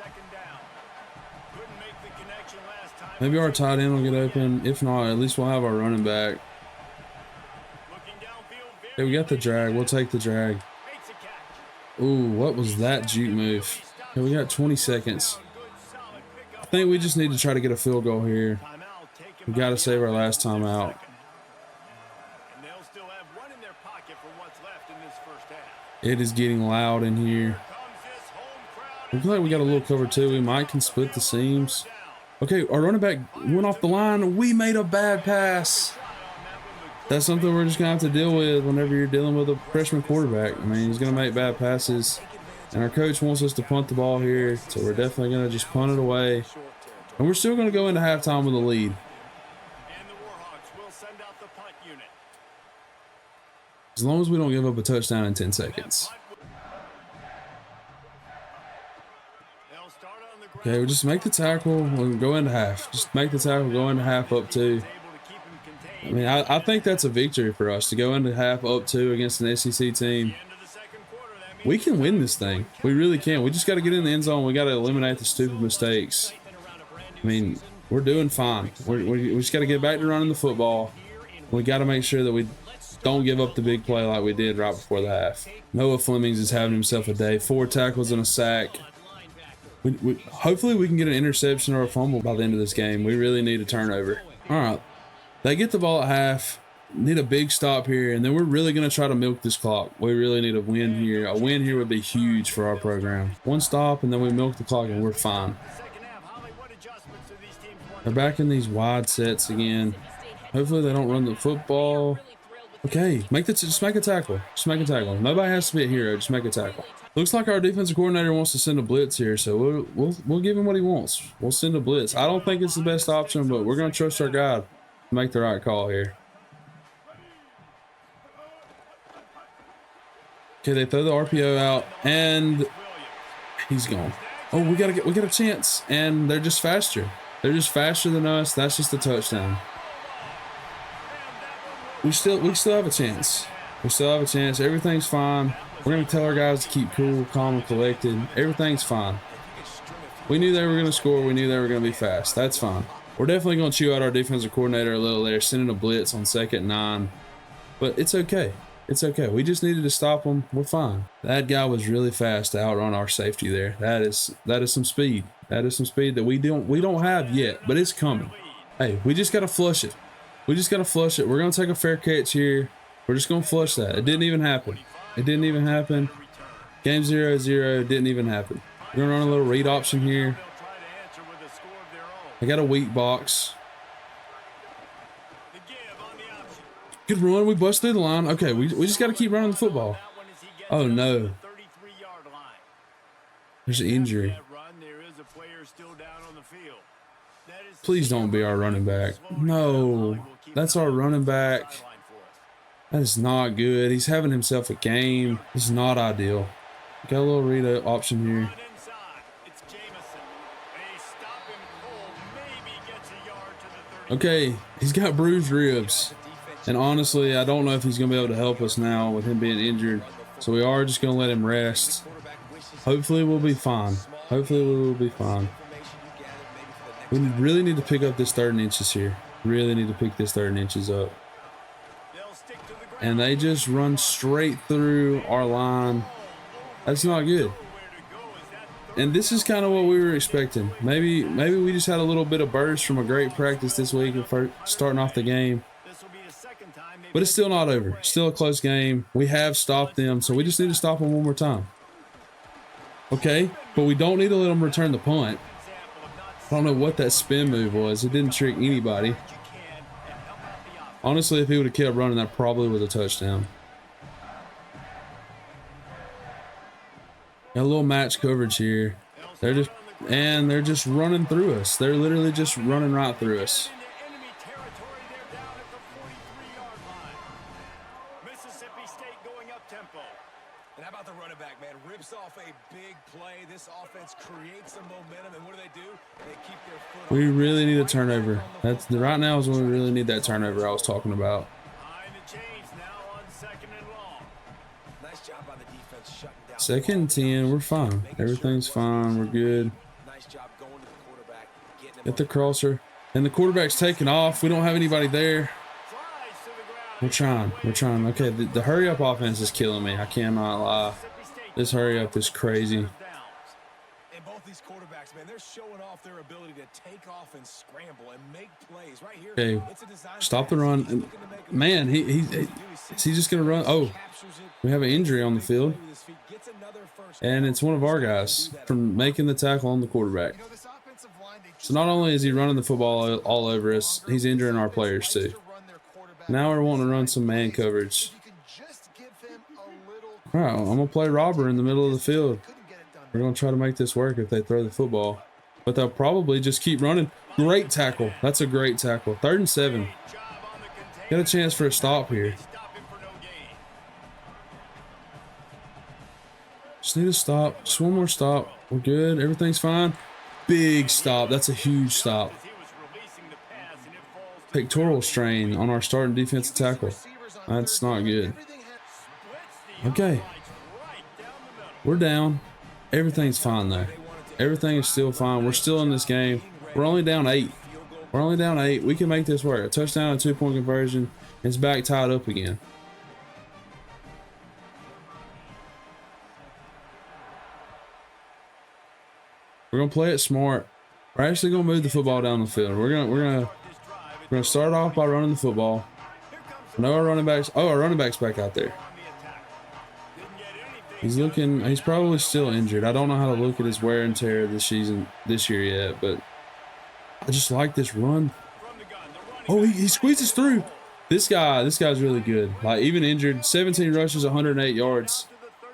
Speaker 1: Maybe our tight end will get open. If not, at least we'll have our running back. Hey, we got the drag. We'll take the drag. Ooh, what was that juke move? Okay, we got 20 seconds. I think we just need to try to get a field goal here. We got to save our last time out. It is getting loud in here. Looks like we got a little cover too. We might can split the seams. Okay, our running back went off the line. We made a bad pass. That's something we're just gonna have to deal with whenever you're dealing with a freshman quarterback. I mean, he's gonna make bad passes, and our coach wants us to punt the ball here, so we're definitely gonna just punt it away. And we're still gonna go into halftime with a lead. As long as we don't give up a touchdown in 10 seconds. Okay, we'll just make the tackle. We'll go into half. Just make the tackle, go into half up 2. I mean, I think that's a victory for us to go into half up 2 against an SEC team. We can win this thing. We really can. We just got to get in the end zone. We got to eliminate the stupid mistakes. I mean, we're doing fine. We just got to get back to running the football. We got to make sure that we don't give up the big play like we did right before the half. Noah Flemings is having himself a day. 4 tackles and a sack. Hopefully we can get an interception or a fumble by the end of this game. We really need a turnover. All right. They get the ball at half. Need a big stop here, and then we're really going to try to milk this clock. We really need a win here. A win here would be huge for our program. One stop, and then we milk the clock, and we're fine. They're back in these wide sets again. Hopefully they don't run the football. Okay, just make a tackle. Just make a tackle. Nobody has to be a hero. Just make a tackle. Looks like our defensive coordinator wants to send a blitz here, so we'll give him what he wants. We'll send a blitz. I don't think it's the best option, but we're going to trust our guy to make the right call here. Okay, they throw the RPO out, and he's gone. Oh, we got a chance, and they're just faster. They're just faster than us. That's just a touchdown. We still have a chance. We still have a chance. Everything's fine. We're going to tell our guys to keep cool, calm, and collected. Everything's fine. We knew they were going to score. We knew they were going to be fast. That's fine. We're definitely going to chew out our defensive coordinator a little there, sending a blitz on 2nd and 9. But it's okay. It's okay. We just needed to stop them. We're fine. That guy was really fast to outrun our safety there. That is some speed. That is some speed that we don't have yet, but it's coming. Hey, we just got to flush it. We just got to flush it. We're going to take a fair catch here. We're just going to flush that. It didn't even happen. It didn't even happen. Game 0-0. Didn't even happen. We're going to run a little read option here. I got a weak box. Good run. We bust through the line. Okay, we just got to keep running the football. Oh, no. There's an injury. Please don't be our running back. No, that's our running back. That is not good. He's having himself a game. This is not ideal. Got a little read option here. Okay, he's got bruised ribs. And honestly, I don't know if he's going to be able to help us now with him being injured. So we are just going to let him rest. Hopefully we'll be fine. Hopefully we will be fine. We really need to pick up this 3rd and inches here. Really need to pick this 3rd and inches up. And they just run straight through our line. That's not good. And this is kind of what we were expecting. Maybe we just had a little bit of burst from a great practice this week of starting off the game. But it's still not over. Still a close game. We have stopped them, so we just need to stop them one more time. Okay, but we don't need to let them return the punt. I don't know what that spin move was. It didn't trick anybody. Honestly, if he would have kept running, that probably was a touchdown. Got a little match coverage here. They're just running through us. They're literally just running right through us.
Speaker 2: And how about the running back, man? Rips off a big play. This offense creates some momentum, and what do? They keep their foot.
Speaker 1: We really need a turnover. That's right now is when we really need that turnover I was talking about.
Speaker 2: Behind the chains now on 2nd and long. Nice job on the defense shutting down.
Speaker 1: 2nd and 10, we're fine. Everything's fine. We're good.
Speaker 2: Nice job going to the quarterback.
Speaker 1: Get the crosser. And the quarterback's taking off. We don't have anybody there. We're trying. Okay, the hurry up offense is killing me. I cannot lie. This hurry up is crazy.
Speaker 2: And both these quarterbacks, man, they're showing off their ability to take off and scramble and make plays right here.
Speaker 1: Okay, stop the run. Man, is he just gonna run? Oh, we have an injury on the field, and it's one of our guys from making the tackle on the quarterback. So not only is he running the football all over us, he's injuring our players too. Now we're wanting to run some man coverage. All right, I'm going to play robber in the middle of the field. We're going to try to make this work if they throw the football. But they'll probably just keep running. Great tackle. That's a great tackle. 3rd and 7. Got a chance for a stop here. Just need a stop. Just one more stop. We're good. Everything's fine. Big stop. That's a huge stop. Pectoral strain on our starting defensive tackle. That's not good. Okay. We're down. Everything's fine though. Everything is still fine. We're still in this game. We're only down 8. We can make this work. A touchdown and 2-point conversion. It's back tied up again. We're gonna play it smart. We're actually gonna move the football down the field. We're gonna start off by running the football. No, our running backs. Oh, our running back's back out there. He's probably still injured. I don't know how to look at his wear and tear this year yet, but I just like this run. Oh, he squeezes through. This guy's really good. Like, even injured, 17 rushes, 108 yards.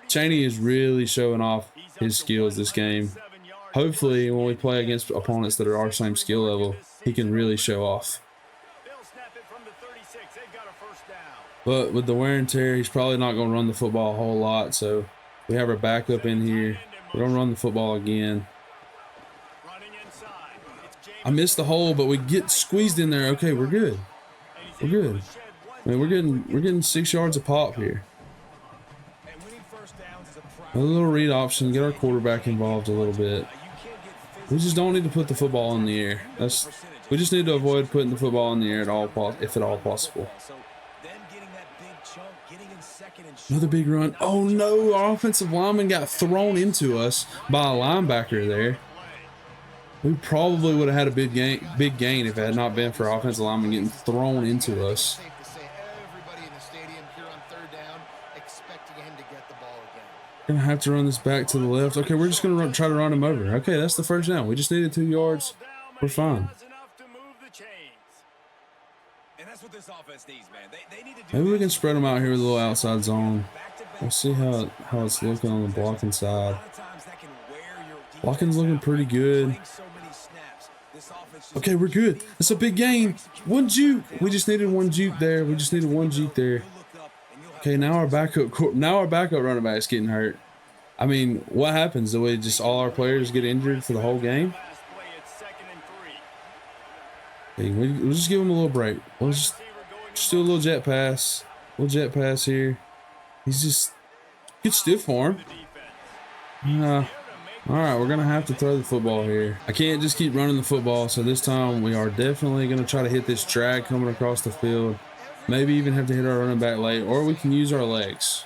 Speaker 1: Chaney is really showing off his skills this game. Hopefully, when we play against opponents that are our same skill level, he can really show off. But with the wear and tear, he's probably not going to run the football a whole lot. So we have our backup in here. We're going to run the football again. I missed the hole, but we get squeezed in there. Okay, we're good. We're good. I mean, we're getting 6 yards a pop here. A little read option, get our quarterback involved a little bit. We just don't need to put the football in the air. We just need to avoid putting the football in the air if at all possible. Another big run. Oh no, our offensive lineman got thrown into us by a linebacker there. We probably would have had a big gain if it had not been for our offensive lineman getting thrown into us. Gonna have to run this back to the left. Okay, we're just gonna try to run him over. Okay, that's the first down. We just needed 2 yards. We're fine. Maybe we can spread them out here with a little outside zone. We'll see how it's looking on the blocking side. Blocking's looking pretty good. Okay, we're good. That's a big gain. 1 juke. We just needed 1 juke there. Okay, now our backup running back is getting hurt. I mean, what happens? Do we just all our players get injured for the whole game? Okay, we'll just give him a little break. We'll just do a little jet pass. Here. He's just get stiff for him. All right, we're gonna have to throw the football here. I can't just keep running the football, so this time we are definitely gonna try to hit this drag coming across the field. Maybe even have to hit our running back late, or we can use our legs.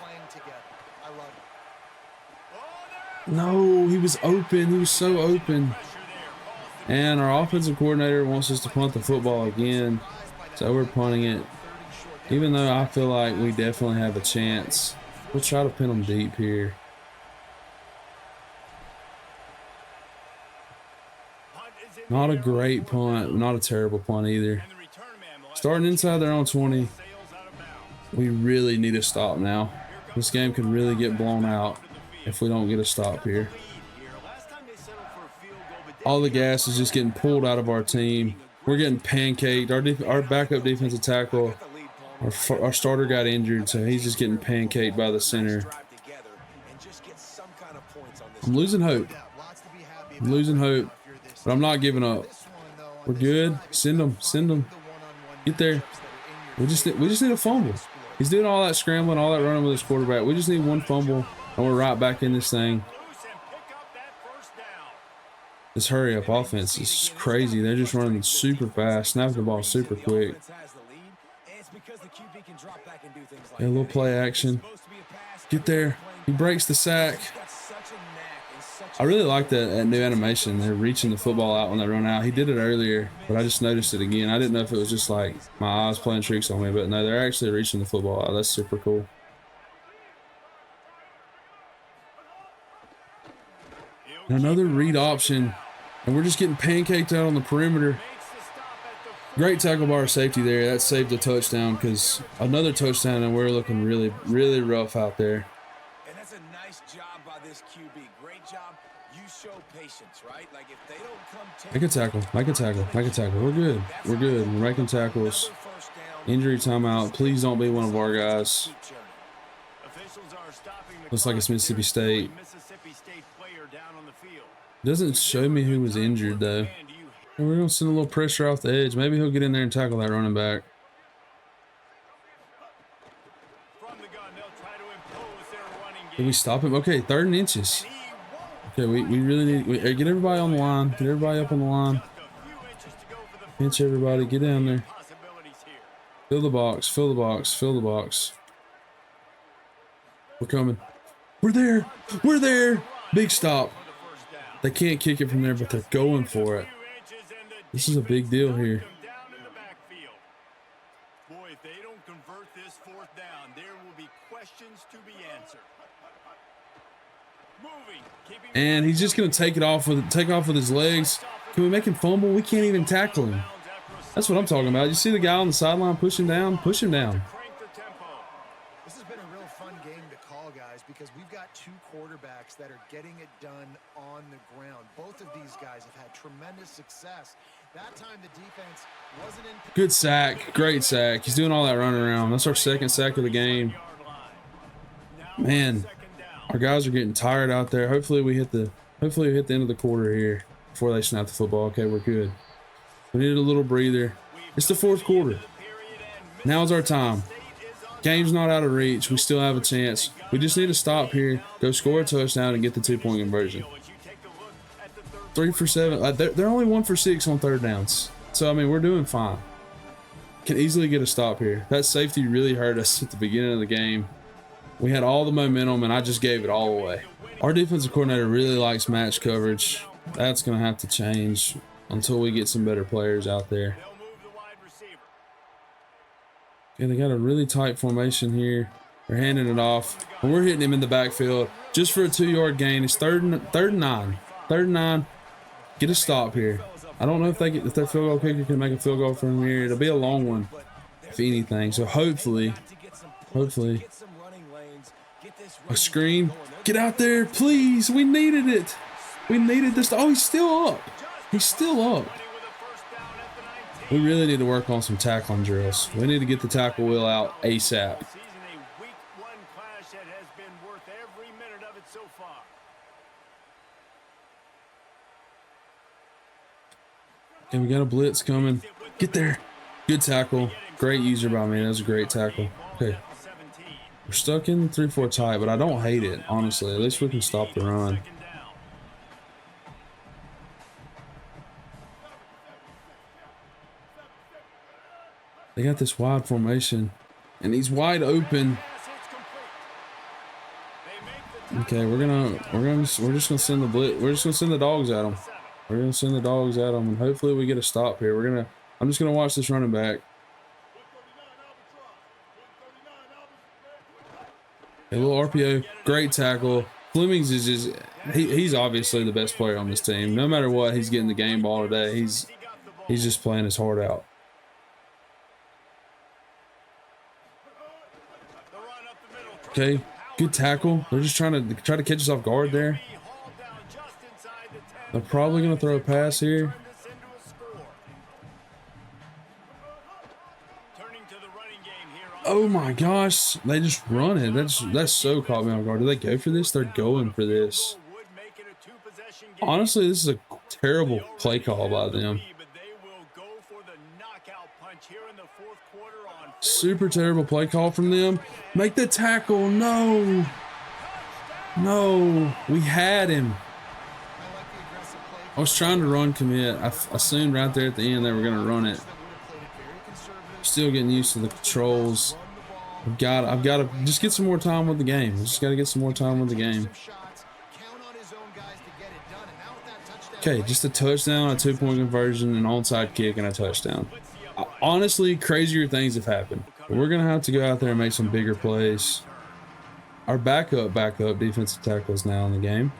Speaker 1: No, he was open. He was so open. And our offensive coordinator wants us to punt the football again, so we're punting it. Even though I feel like we definitely have a chance, we'll try to pin them deep here. Not a great punt, not a terrible punt either. Starting inside their own 20. We really need a stop now. This game could really get blown out if we don't get a stop here. All the gas is just getting pulled out of our team. We're getting pancaked. Our backup defensive tackle, our starter got injured, so he's just getting pancaked by the center. I'm losing hope. I'm losing hope, but I'm not giving up. We're good. Send them. Send them. Get there. We just need a fumble. He's doing all that scrambling, all that running with his quarterback. We just need one fumble, and we're right back in this thing. This hurry up offense is crazy. They're just running super fast, snapping the ball super quick. Yeah, a little play action. Get there. He breaks the sack. I really like that new animation. They're reaching the football out when they run out. He did it earlier, but I just noticed it again. I didn't know if it was just like my eyes playing tricks on me, but no, they're actually reaching the football out. That's super cool. And another read option, and we're just getting pancaked out on the perimeter. Great tackle by our safety there. That saved a touchdown, because another touchdown, and we're looking really, really rough out there.
Speaker 2: And that's a nice job by this QB. Great job. You show patience, right? Like if they don't come
Speaker 1: Make a tackle. Make a tackle. Make a tackle. We're good. We're good. We're making tackles. Injury timeout. Please don't be one of our guys. Looks like it's Mississippi State. Doesn't show me who was injured though. And we're gonna send a little pressure off the edge. Maybe he'll get in there and tackle that running back. Did we stop him? Okay, 3rd and inches. Okay, we really need get everybody on the line. Get everybody up on the line. Pinch everybody. Get down there. Fill the box. Fill the box. Fill the box. We're coming. We're there. We're there. Big stop. They can't kick it from there, but they're going for it. This is a big deal here.
Speaker 3: Boy, if they don't convert this 4th down, there will be questions to be answered.
Speaker 1: And he's just gonna take off with his legs. Can we make him fumble? We can't even tackle him. That's what I'm talking about. You see the guy on the sideline pushing down? Push him down.
Speaker 4: This has been a real fun game to call, guys, because we've got 2 quarterbacks that are getting it done on the ground. Both of these guys have had tremendous success. That time the defense wasn't in.
Speaker 1: Good sack. Great sack. He's doing all that running around. That's our 2nd sack of the game. Man, our guys are getting tired out there. Hopefully we hit the end of the quarter here before they snap the football. Okay, we're good. We needed a little breather. It's the 4th quarter. Now's our time. Game's not out of reach. We still have a chance. We just need to stop here, go score a touchdown, and get the 2-point conversion. 3 for 7. They're only 1 for 6 on 3rd downs. So, I mean, we're doing fine. Can easily get a stop here. That safety really hurt us at the beginning of the game. We had all the momentum, and I just gave it all away. Our defensive coordinator really likes match coverage. That's going to have to change until we get some better players out there. Okay, they got a really tight formation here. They're handing it off, and we're hitting him in the backfield just for a 2-yard gain. It's third and 9. 3rd and 9. Get a stop here. I don't know if their field goal kicker can make a field goal from here. It'll be a long one, if anything. So hopefully, a screen. Get out there, please. We needed it. We needed this. Oh, he's still up. He's still up. We really need to work on some tackling drills. We need to get the tackle wheel out ASAP. Okay, we got a blitz coming. Get there. Good tackle. Great user by me. That was a great tackle. Okay. We're stuck in 3-4 tie, but I don't hate it, honestly. At least we can stop the run. They got this wide formation, and he's wide open. Okay, we're just gonna send the blitz. We're just gonna send the dogs at him. We're gonna send the dogs at him, and hopefully we get a stop here. I'm just gonna watch this running back. A little RPO, great tackle. Flemings is just he's obviously the best player on this team. No matter what, he's getting the game ball today. He's just playing his heart out. Okay, good tackle. They're just trying to catch us off guard there. They're probably gonna throw a pass here. Oh my gosh, they just run it. That's so caught me off guard. Do they go for this? They're going for this. Honestly, this is a terrible play call by them. Super terrible play call from them. Make the tackle. No. No. We had him. I was trying to run commit. I assumed right there at the end they were going to run it. Still getting used to the controls. I've got to just get some more time with the game. Just got to get some more time with the game. Okay, just a touchdown, a 2-point conversion, an onside kick, and a touchdown. Honestly, crazier things have happened. But we're going to have to go out there and make some bigger plays. Our backup defensive tackle is now in the game.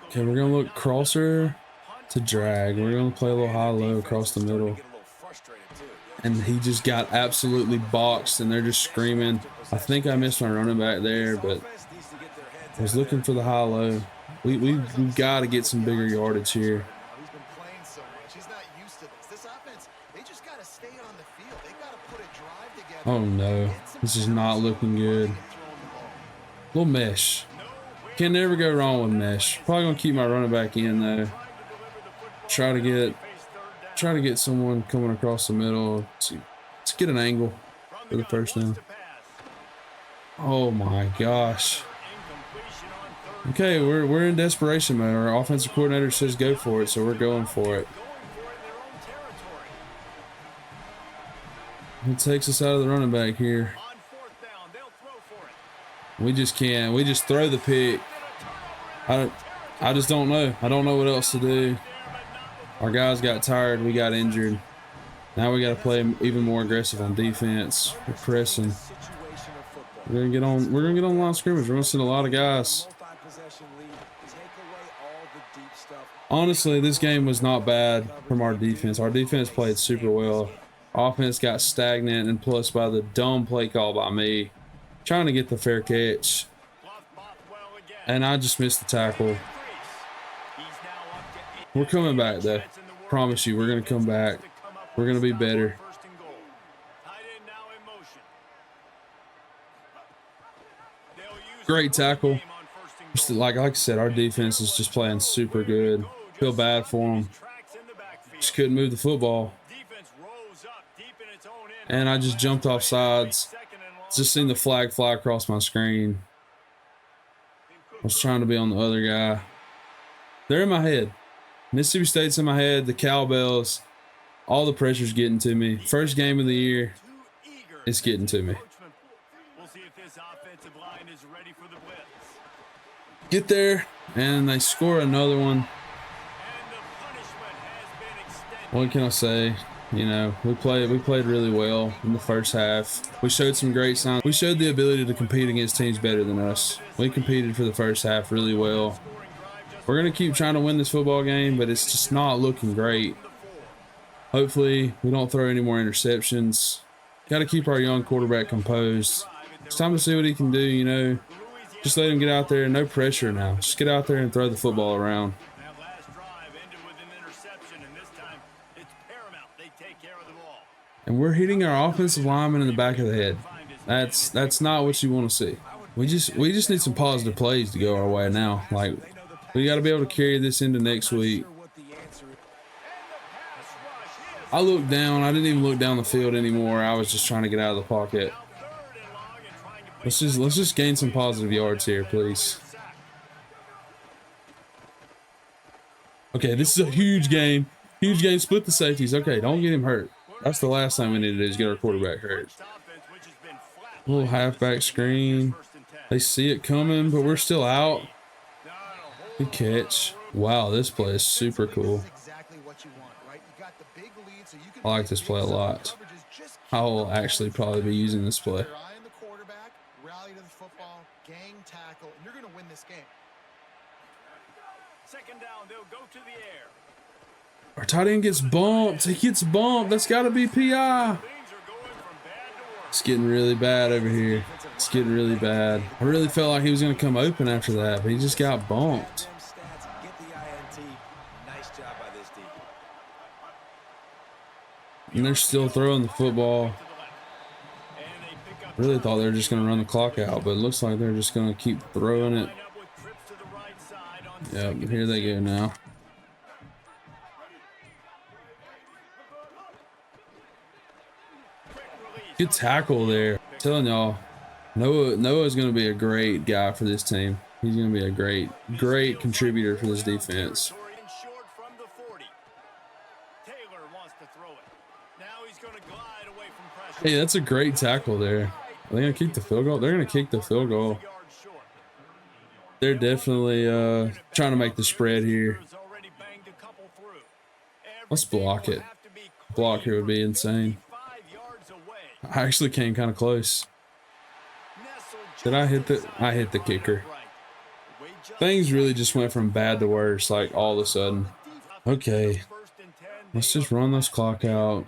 Speaker 1: Okay, we're going to look crosser to drag. We're going to play a little high-low across the middle. And he just got absolutely boxed, and they're just screaming. I think I missed my running back there, but I was looking for the high-low. We've got to get some bigger yardage here. Oh, no. This is not looking good. Little mesh. Can never go wrong with mesh. Probably gonna keep my running back in though. Try to get someone coming across the middle to get an angle for the first down. Oh my gosh. Okay, we're in desperation mode. Our offensive coordinator says go for it, so we're going for it. It takes us out of the running back here. We just can't. We just throw the pick. I just don't know. I don't know what else to do. Our guys got tired. We got injured. Now we got to play even more aggressive on defense. We're pressing. We're gonna get on. We're gonna get on the line of scrimmage. We're gonna send a lot of guys. Honestly, this game was not bad from our defense. Our defense played super well. Offense got stagnant, and plus by the dumb play call by me. Trying to get the fair catch, and I just missed the tackle. We're coming back though. Promise you, we're gonna come back. We're gonna be better. Great tackle. Just like I said, our defense is just playing super good. Feel bad for them. Just couldn't move the football, and I just jumped off sides. Just seen the flag fly across my screen. I was trying to be on the other guy. They're in my head. Mississippi State's in my head. The cowbells. All the pressure's getting to me. First game of the year. It's getting to me. Get there, and they score another one. What can I say? You know, we played really well in the first half. We showed some great signs. We showed the ability to compete against teams better than us. We competed for the first half really well. We're going to keep trying to win this football game, but it's just not looking great. Hopefully, we don't throw any more interceptions. Got to keep our young quarterback composed. It's time to see what he can do, you know. Just let him get out there. No pressure now. Just get out there and throw the football around. And we're hitting our offensive lineman in the back of the head. That's not what you want to see. We just need some positive plays to go our way now. Like, we got to be able to carry this into next week. I looked down. I didn't even look down the field anymore. I was just trying to get out of the pocket. Let's just gain some positive yards here, please. Okay, this is a huge game. Huge game. Split the safeties. Okay, don't get him hurt. That's the last thing we need to do is get our quarterback hurt. Little halfback screen. They see it coming, but we're still out. Good catch. Wow, this play is super cool. I like this play a lot. I will actually probably be using this play. Our tight end gets bumped. He gets bumped. That's got to be PI. It's getting really bad over here. It's getting really bad. I really felt like he was going to come open after that, but he just got bumped. And they're still throwing the football. Really thought they were just going to run the clock out, but it looks like they're just going to keep throwing it. Yep, here they go now. Good tackle there. I'm telling y'all, Noah's going to be a great guy for this team. He's going to be a great contributor for this defense. Hey, that's a great tackle there. Are they going to kick the field goal? They're going to kick the field goal. They're definitely trying to make the spread here. Let's block it. Block here would be insane. I actually came kind of close. Did I hit the? I hit the kicker. Things really just went from bad to worse, like all of a sudden. Okay, let's just run this clock out.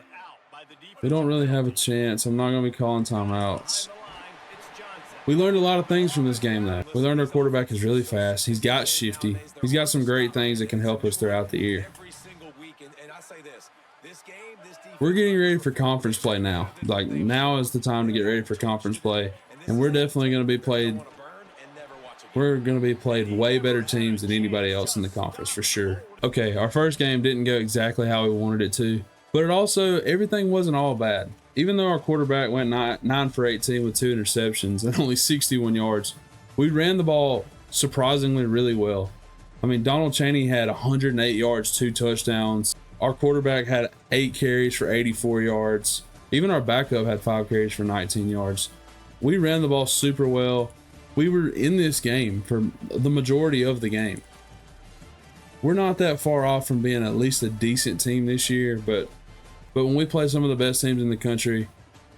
Speaker 1: We don't really have a chance. I'm not going to be calling timeouts. We learned a lot of things from this game, though. We learned our quarterback is really fast. He's got shifty. He's got some great things that can help us throughout the year. We're getting ready for conference play now. Like, now is the time to get ready for conference play. And we're definitely going to be played. We're going to be played way better teams than anybody else in the conference, for sure. Okay, our first game didn't go exactly how we wanted it to. But it also, everything wasn't all bad. Even though our quarterback went 9 for 18 with 2 interceptions and only 61 yards, we ran the ball surprisingly really well. I mean, Donald Chaney had 108 yards, 2 touchdowns. Our quarterback had 8 carries for 84 yards. Even our backup had 5 carries for 19 yards. We ran the ball super well. We were in this game for the majority of the game. We're not that far off from being at least a decent team this year, but when we play some of the best teams in the country,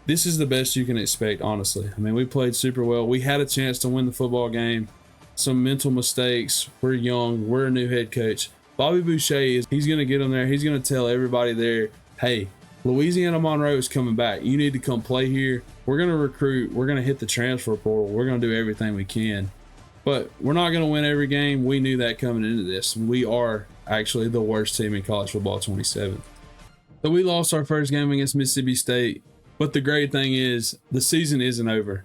Speaker 1: this is the best you can expect, honestly. I mean, we played super well. We had a chance to win the football game. Some mental mistakes. We're young. We're a new head coach. Bobby Boucher, he's going to get them there. He's going to tell everybody there, hey, Louisiana Monroe is coming back. You need to come play here. We're going to recruit. We're going to hit the transfer portal. We're going to do everything we can. But we're not going to win every game. We knew that coming into this. We are actually the worst team in college football 27. So we lost our first game against Mississippi State, but the great thing is the season isn't over.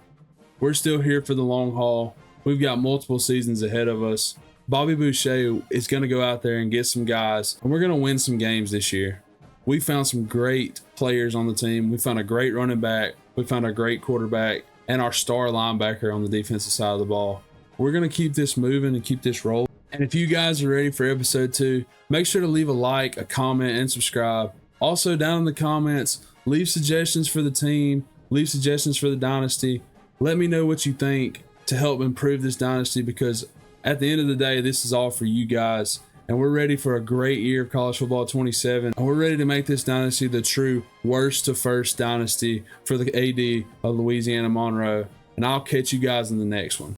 Speaker 1: We're still here for the long haul. We've got multiple seasons ahead of us. Bobby Boucher is going to go out there and get some guys, and we're going to win some games this year. We found some great players on the team. We found a great running back. We found a great quarterback and our star linebacker on the defensive side of the ball. We're going to keep this moving and keep this rolling. And if you guys are ready for episode 2, make sure to leave a like, a comment, and subscribe. Also, down in the comments, leave suggestions for the team, leave suggestions for the dynasty. Let me know what you think to help improve this dynasty, because at the end of the day, this is all for you guys. And we're ready for a great year of college football 27. And we're ready to make this dynasty the true worst to first dynasty for the AD of Louisiana Monroe. And I'll catch you guys in the next one.